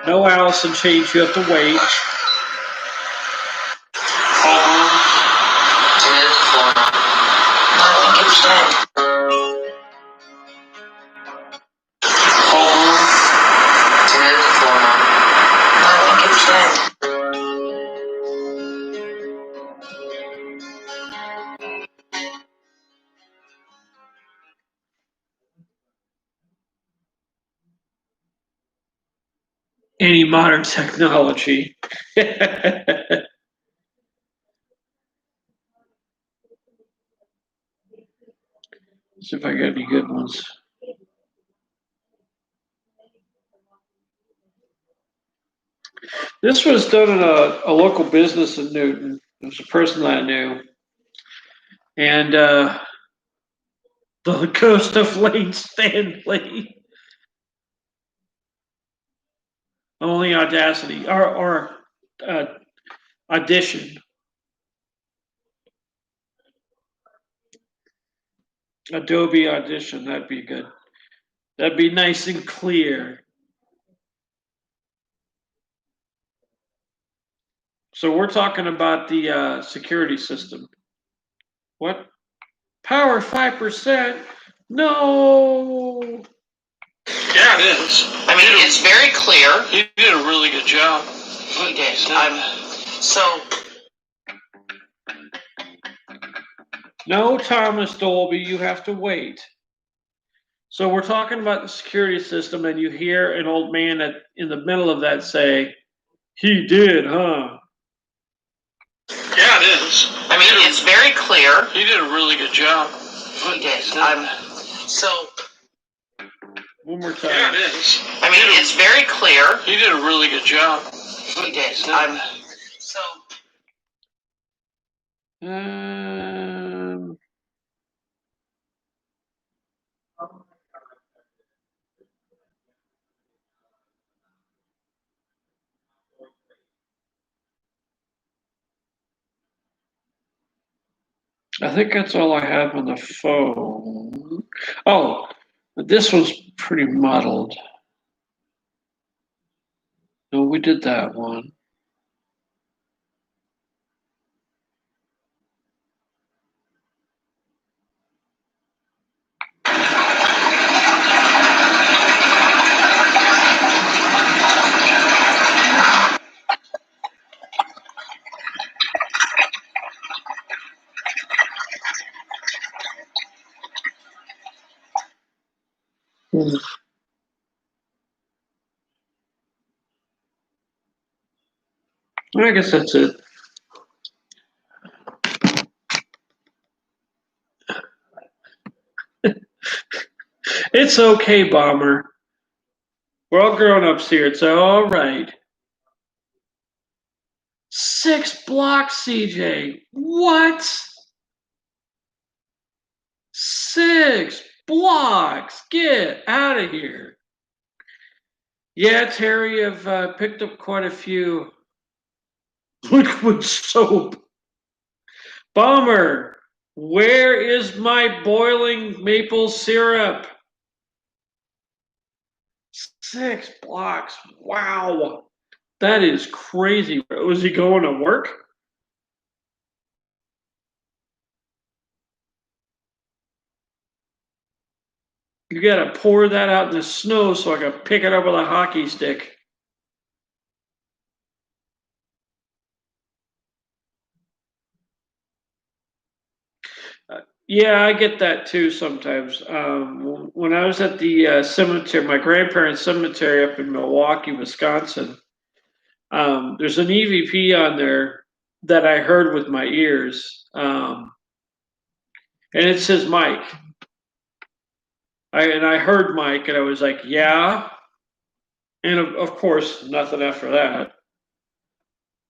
No Allison change, you have to wait. Any modern technology. See if I got any good ones. This was done in a local business in Newton. It was a person that I knew. And the ghost of Lane Stanley. Only Audacity or Audition. Adobe Audition, that'd be good. That'd be nice and clear. So we're talking about the security system. What? Power 5%? No. Yeah, it is. I mean, it's very clear. You did a really good job. He did. No, Thomas Dolby, you have to wait. So we're talking about the security system, and you hear an old man in the middle of that say, He did, huh? Yeah, it is. I mean, it's very clear. He did a really good job. He did. So, One more Yeah, time. it is. I mean, it's very clear. He did a really good job. He did. So, Um, I think that's all I have on the phone. Oh, this one's pretty muddled. No, we did that one. I guess that's it. It's okay, Bomber. We're all grown ups here. It's all right. 6 blocks, CJ. What? 6 blocks. Get out of here. Yeah, Terry, I've picked up quite a few liquid soap. Bomber, where is my boiling maple syrup? 6 blocks. Wow. That is crazy. Was he going to work? You gotta pour that out in the snow so I can pick it up with a hockey stick. Yeah, I get that too sometimes. When I was at the cemetery, my grandparents' cemetery up in Milwaukee, Wisconsin, there's an EVP on there that I heard with my ears, and it says Mike. I heard Mike, and I was like, yeah, and of course, nothing after that.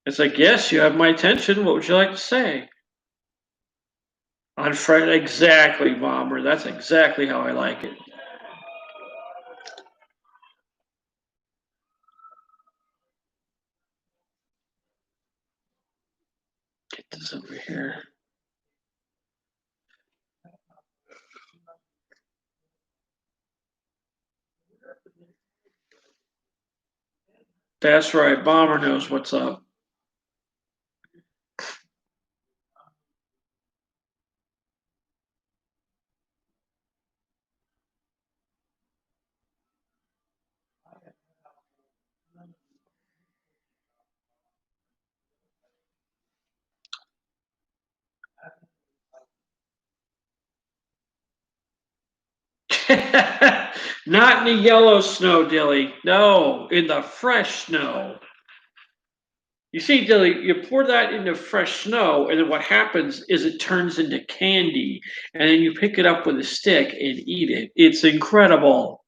It's like, yes, you have my attention. What would you like to say? On Friday, exactly, Bomber. That's exactly how I like it. Get this over here. That's right. Bomber knows what's up. Not in the yellow snow, Dilly. No, in the fresh snow. You see, Dilly, you pour that into fresh snow, and then what happens is it turns into candy, and then you pick it up with a stick and eat it. It's incredible.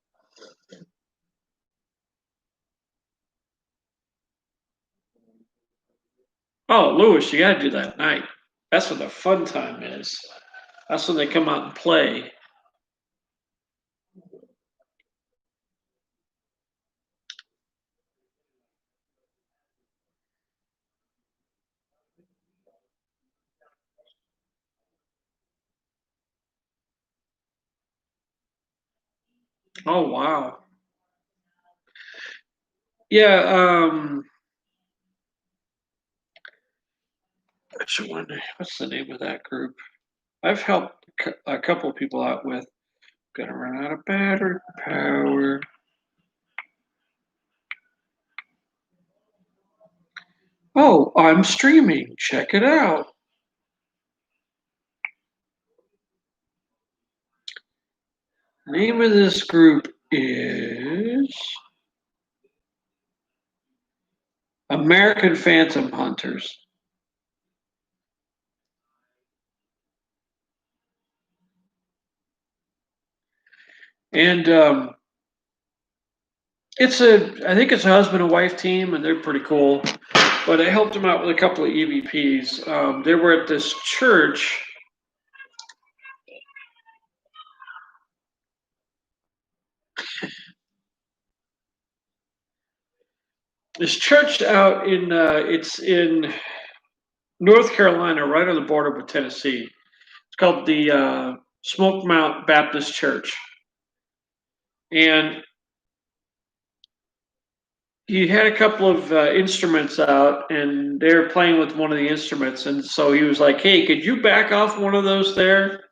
Oh, Lewis, you got to do that at night. That's when the fun time is. That's when they come out and play. Oh, wow. Yeah, what's the name of that group? I've helped a couple of people out with. Gonna run out of battery power. Oh, I'm streaming. Check it out. Name of this group is American Phantom Hunters. And I think it's a husband and wife team, and they're pretty cool. But I helped them out with a couple of EVPs. They were at this church. This church out in it's in North Carolina, right on the border with Tennessee. It's called the Smoke Mount Baptist Church, and he had a couple of instruments out, and they were playing with one of the instruments, and so he was like, "Hey, could you back off one of those there?"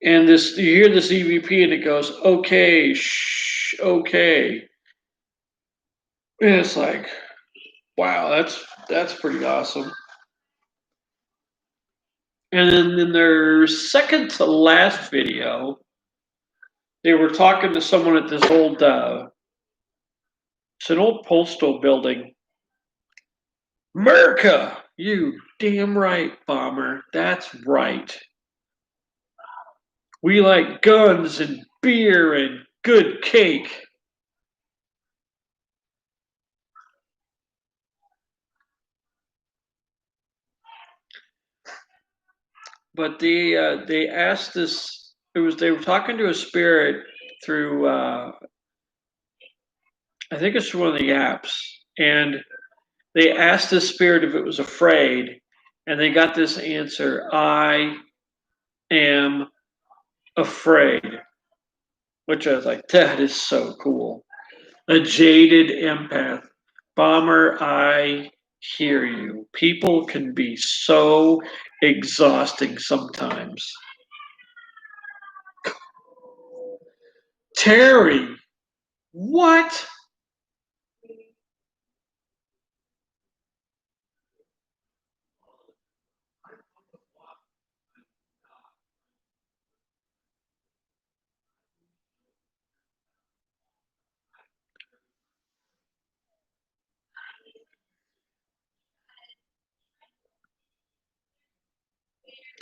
And this, you hear this EVP, and it goes, "Okay, shh, okay," and it's like, wow, that's pretty awesome. And then in their second to last video, they were talking to someone at this old, it's an old postal building. America, you damn right, Bomber. That's right. We like guns and beer and good cake. But they asked this. They were talking to a spirit through I think it's one of the apps, and they asked this spirit if it was afraid, and they got this answer: I am afraid. Which I was like, that is so cool. A jaded empath. Bomber, I hear you. People can be so exhausting sometimes. Terry, what?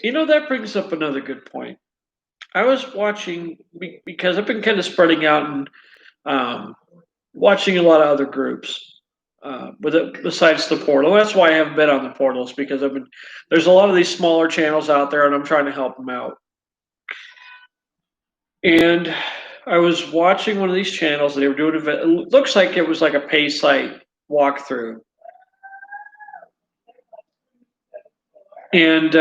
You know, that brings up another good point. I was watching, because I've been kind of spreading out and watching a lot of other groups. Besides the portal, that's why I haven't been on the portals, because there's a lot of these smaller channels out there, and I'm trying to help them out. And I was watching one of these channels, and they were doing it looks like it was like a pay site walkthrough, and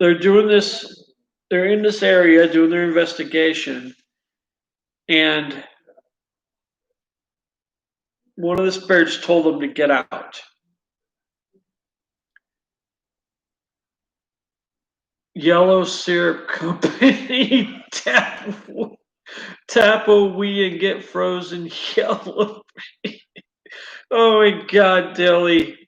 they're doing this. They're in this area doing their investigation, and one of the spirits told them to get out. Yellow Syrup Company, tap a wee and get frozen yellow. Oh my God, Dilly.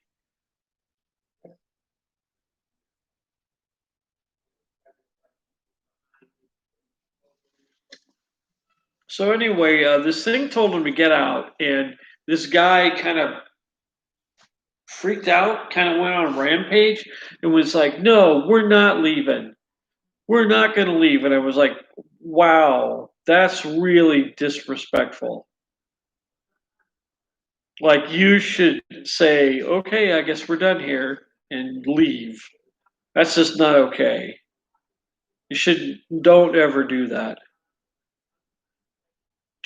So anyway, this thing told him to get out, and this guy kind of freaked out, kind of went on a rampage, and was like, "No, we're not leaving. We're not going to leave." And I was like, "Wow, that's really disrespectful. Like, you should say, okay, I guess we're done here, and leave. That's just not okay. Don't ever do that."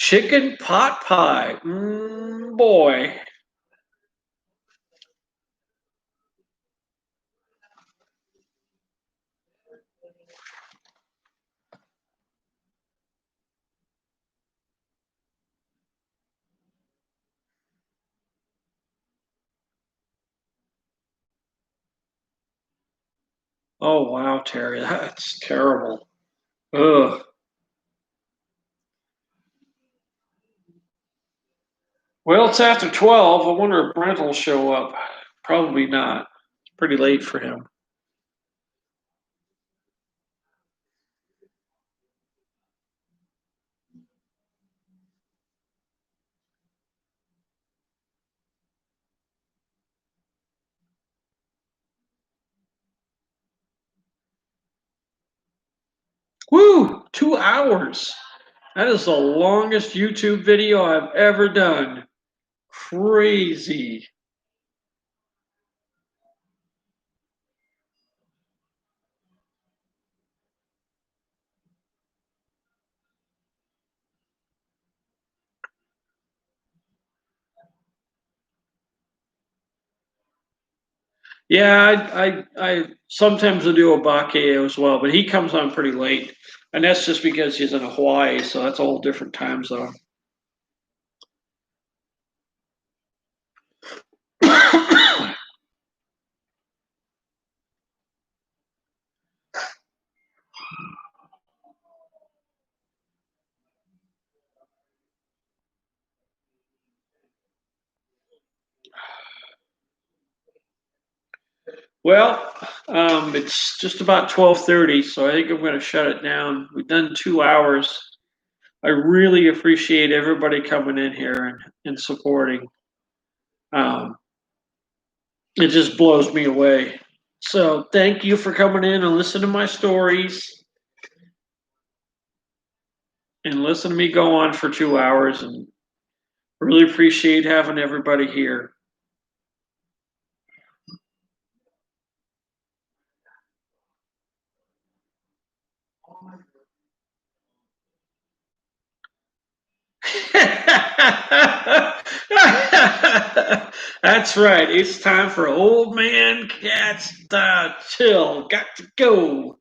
Chicken pot pie. Boy. Oh, wow, Terry. That's terrible. Ugh. Well, it's after 12. I wonder if Brent will show up. Probably not. It's pretty late for him. Woo! 2 hours. That is the longest YouTube video I've ever done. Crazy. Yeah, I sometimes will do a Bakeo as well, but he comes on pretty late. And that's just because he's in Hawaii, so that's a whole different time zone. Well, it's just about 12:30, so I think I'm going to shut it down. We've done 2 hours. I really appreciate everybody coming in here and supporting. Um, it just blows me away. So thank you for coming in and listening to my stories and listen to me go on for 2 hours, and really appreciate having everybody here. That's right. It's time for old man cats to chill. Got to go.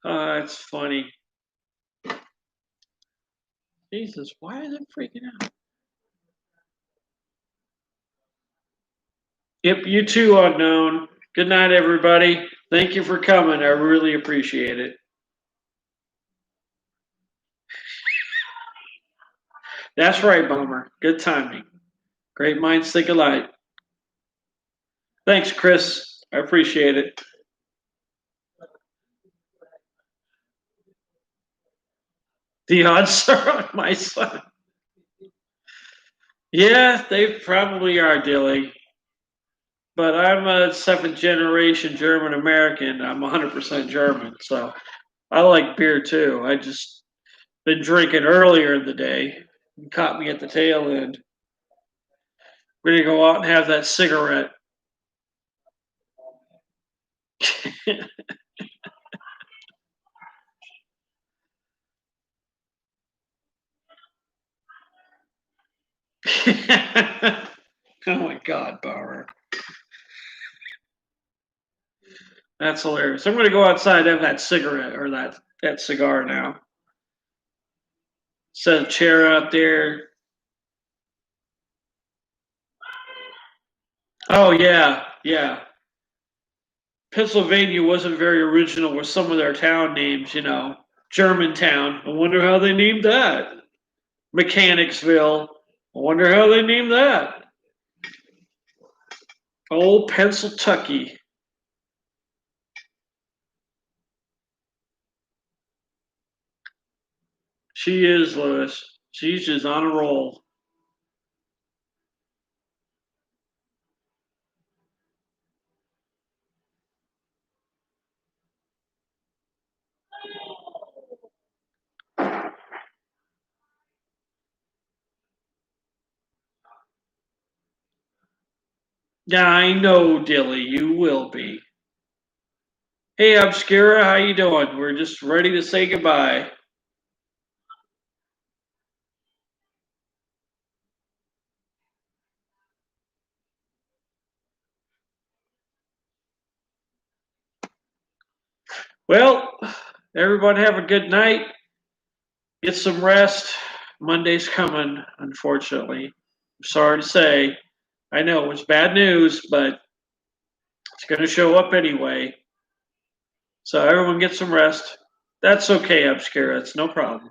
It's funny. Jesus, why are they freaking out? Yep, you too, Unknown. Good night, everybody. Thank you for coming. I really appreciate it. That's right, Bummer. Good timing. Great minds think alike. Thanks, Chris. I appreciate it. The odds are on my side. Yeah, they probably are, Dilly. But I'm a seventh generation German American. I'm 100% German, so I like beer too. I just been drinking earlier in the day. It caught me at the tail end. We're gonna go out and have that cigarette. Oh my God, Bauer. That's hilarious. I'm going to go outside and have that cigarette or that cigar now. Set a chair out there. Oh, yeah, yeah. Pennsylvania wasn't very original with some of their town names, Germantown. I wonder how they named that. Mechanicsville. I wonder how they named that. Old Pennsyltucky. She is, Lewis. She's just on a roll. Yeah, I know, Dilly. You will be. Hey, Obscura, how you doing? We're just ready to say goodbye. Well, everyone have a good night. Get some rest. Monday's coming, unfortunately. I'm sorry to say. I know it was bad news, but it's going to show up anyway. So everyone get some rest. That's okay, Obscura. It's no problem.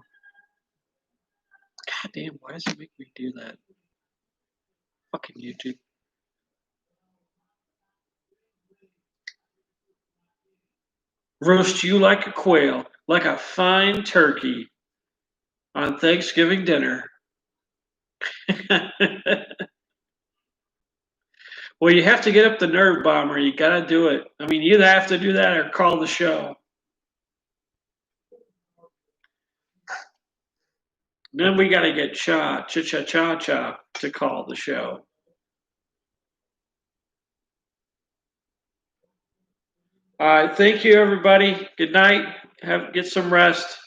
God damn, why does it make me do that? Fucking YouTube. Roast you like a quail, like a fine turkey on Thanksgiving dinner. Well, you have to get up the nerve, Bomber. You got to do it. I mean, you either have to do that or call the show. Then we got to get Cha to call the show. All right. Thank you, everybody. Good night. Get some rest.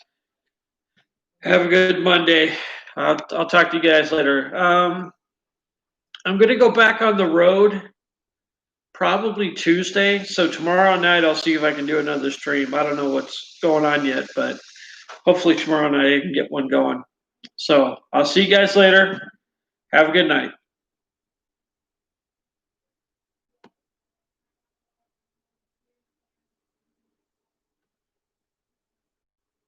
Have a good Monday. I'll talk to you guys later. I'm going to go back on the road probably Tuesday. So tomorrow night, I'll see if I can do another stream. I don't know what's going on yet, but hopefully tomorrow night I can get one going. So I'll see you guys later. Have a good night.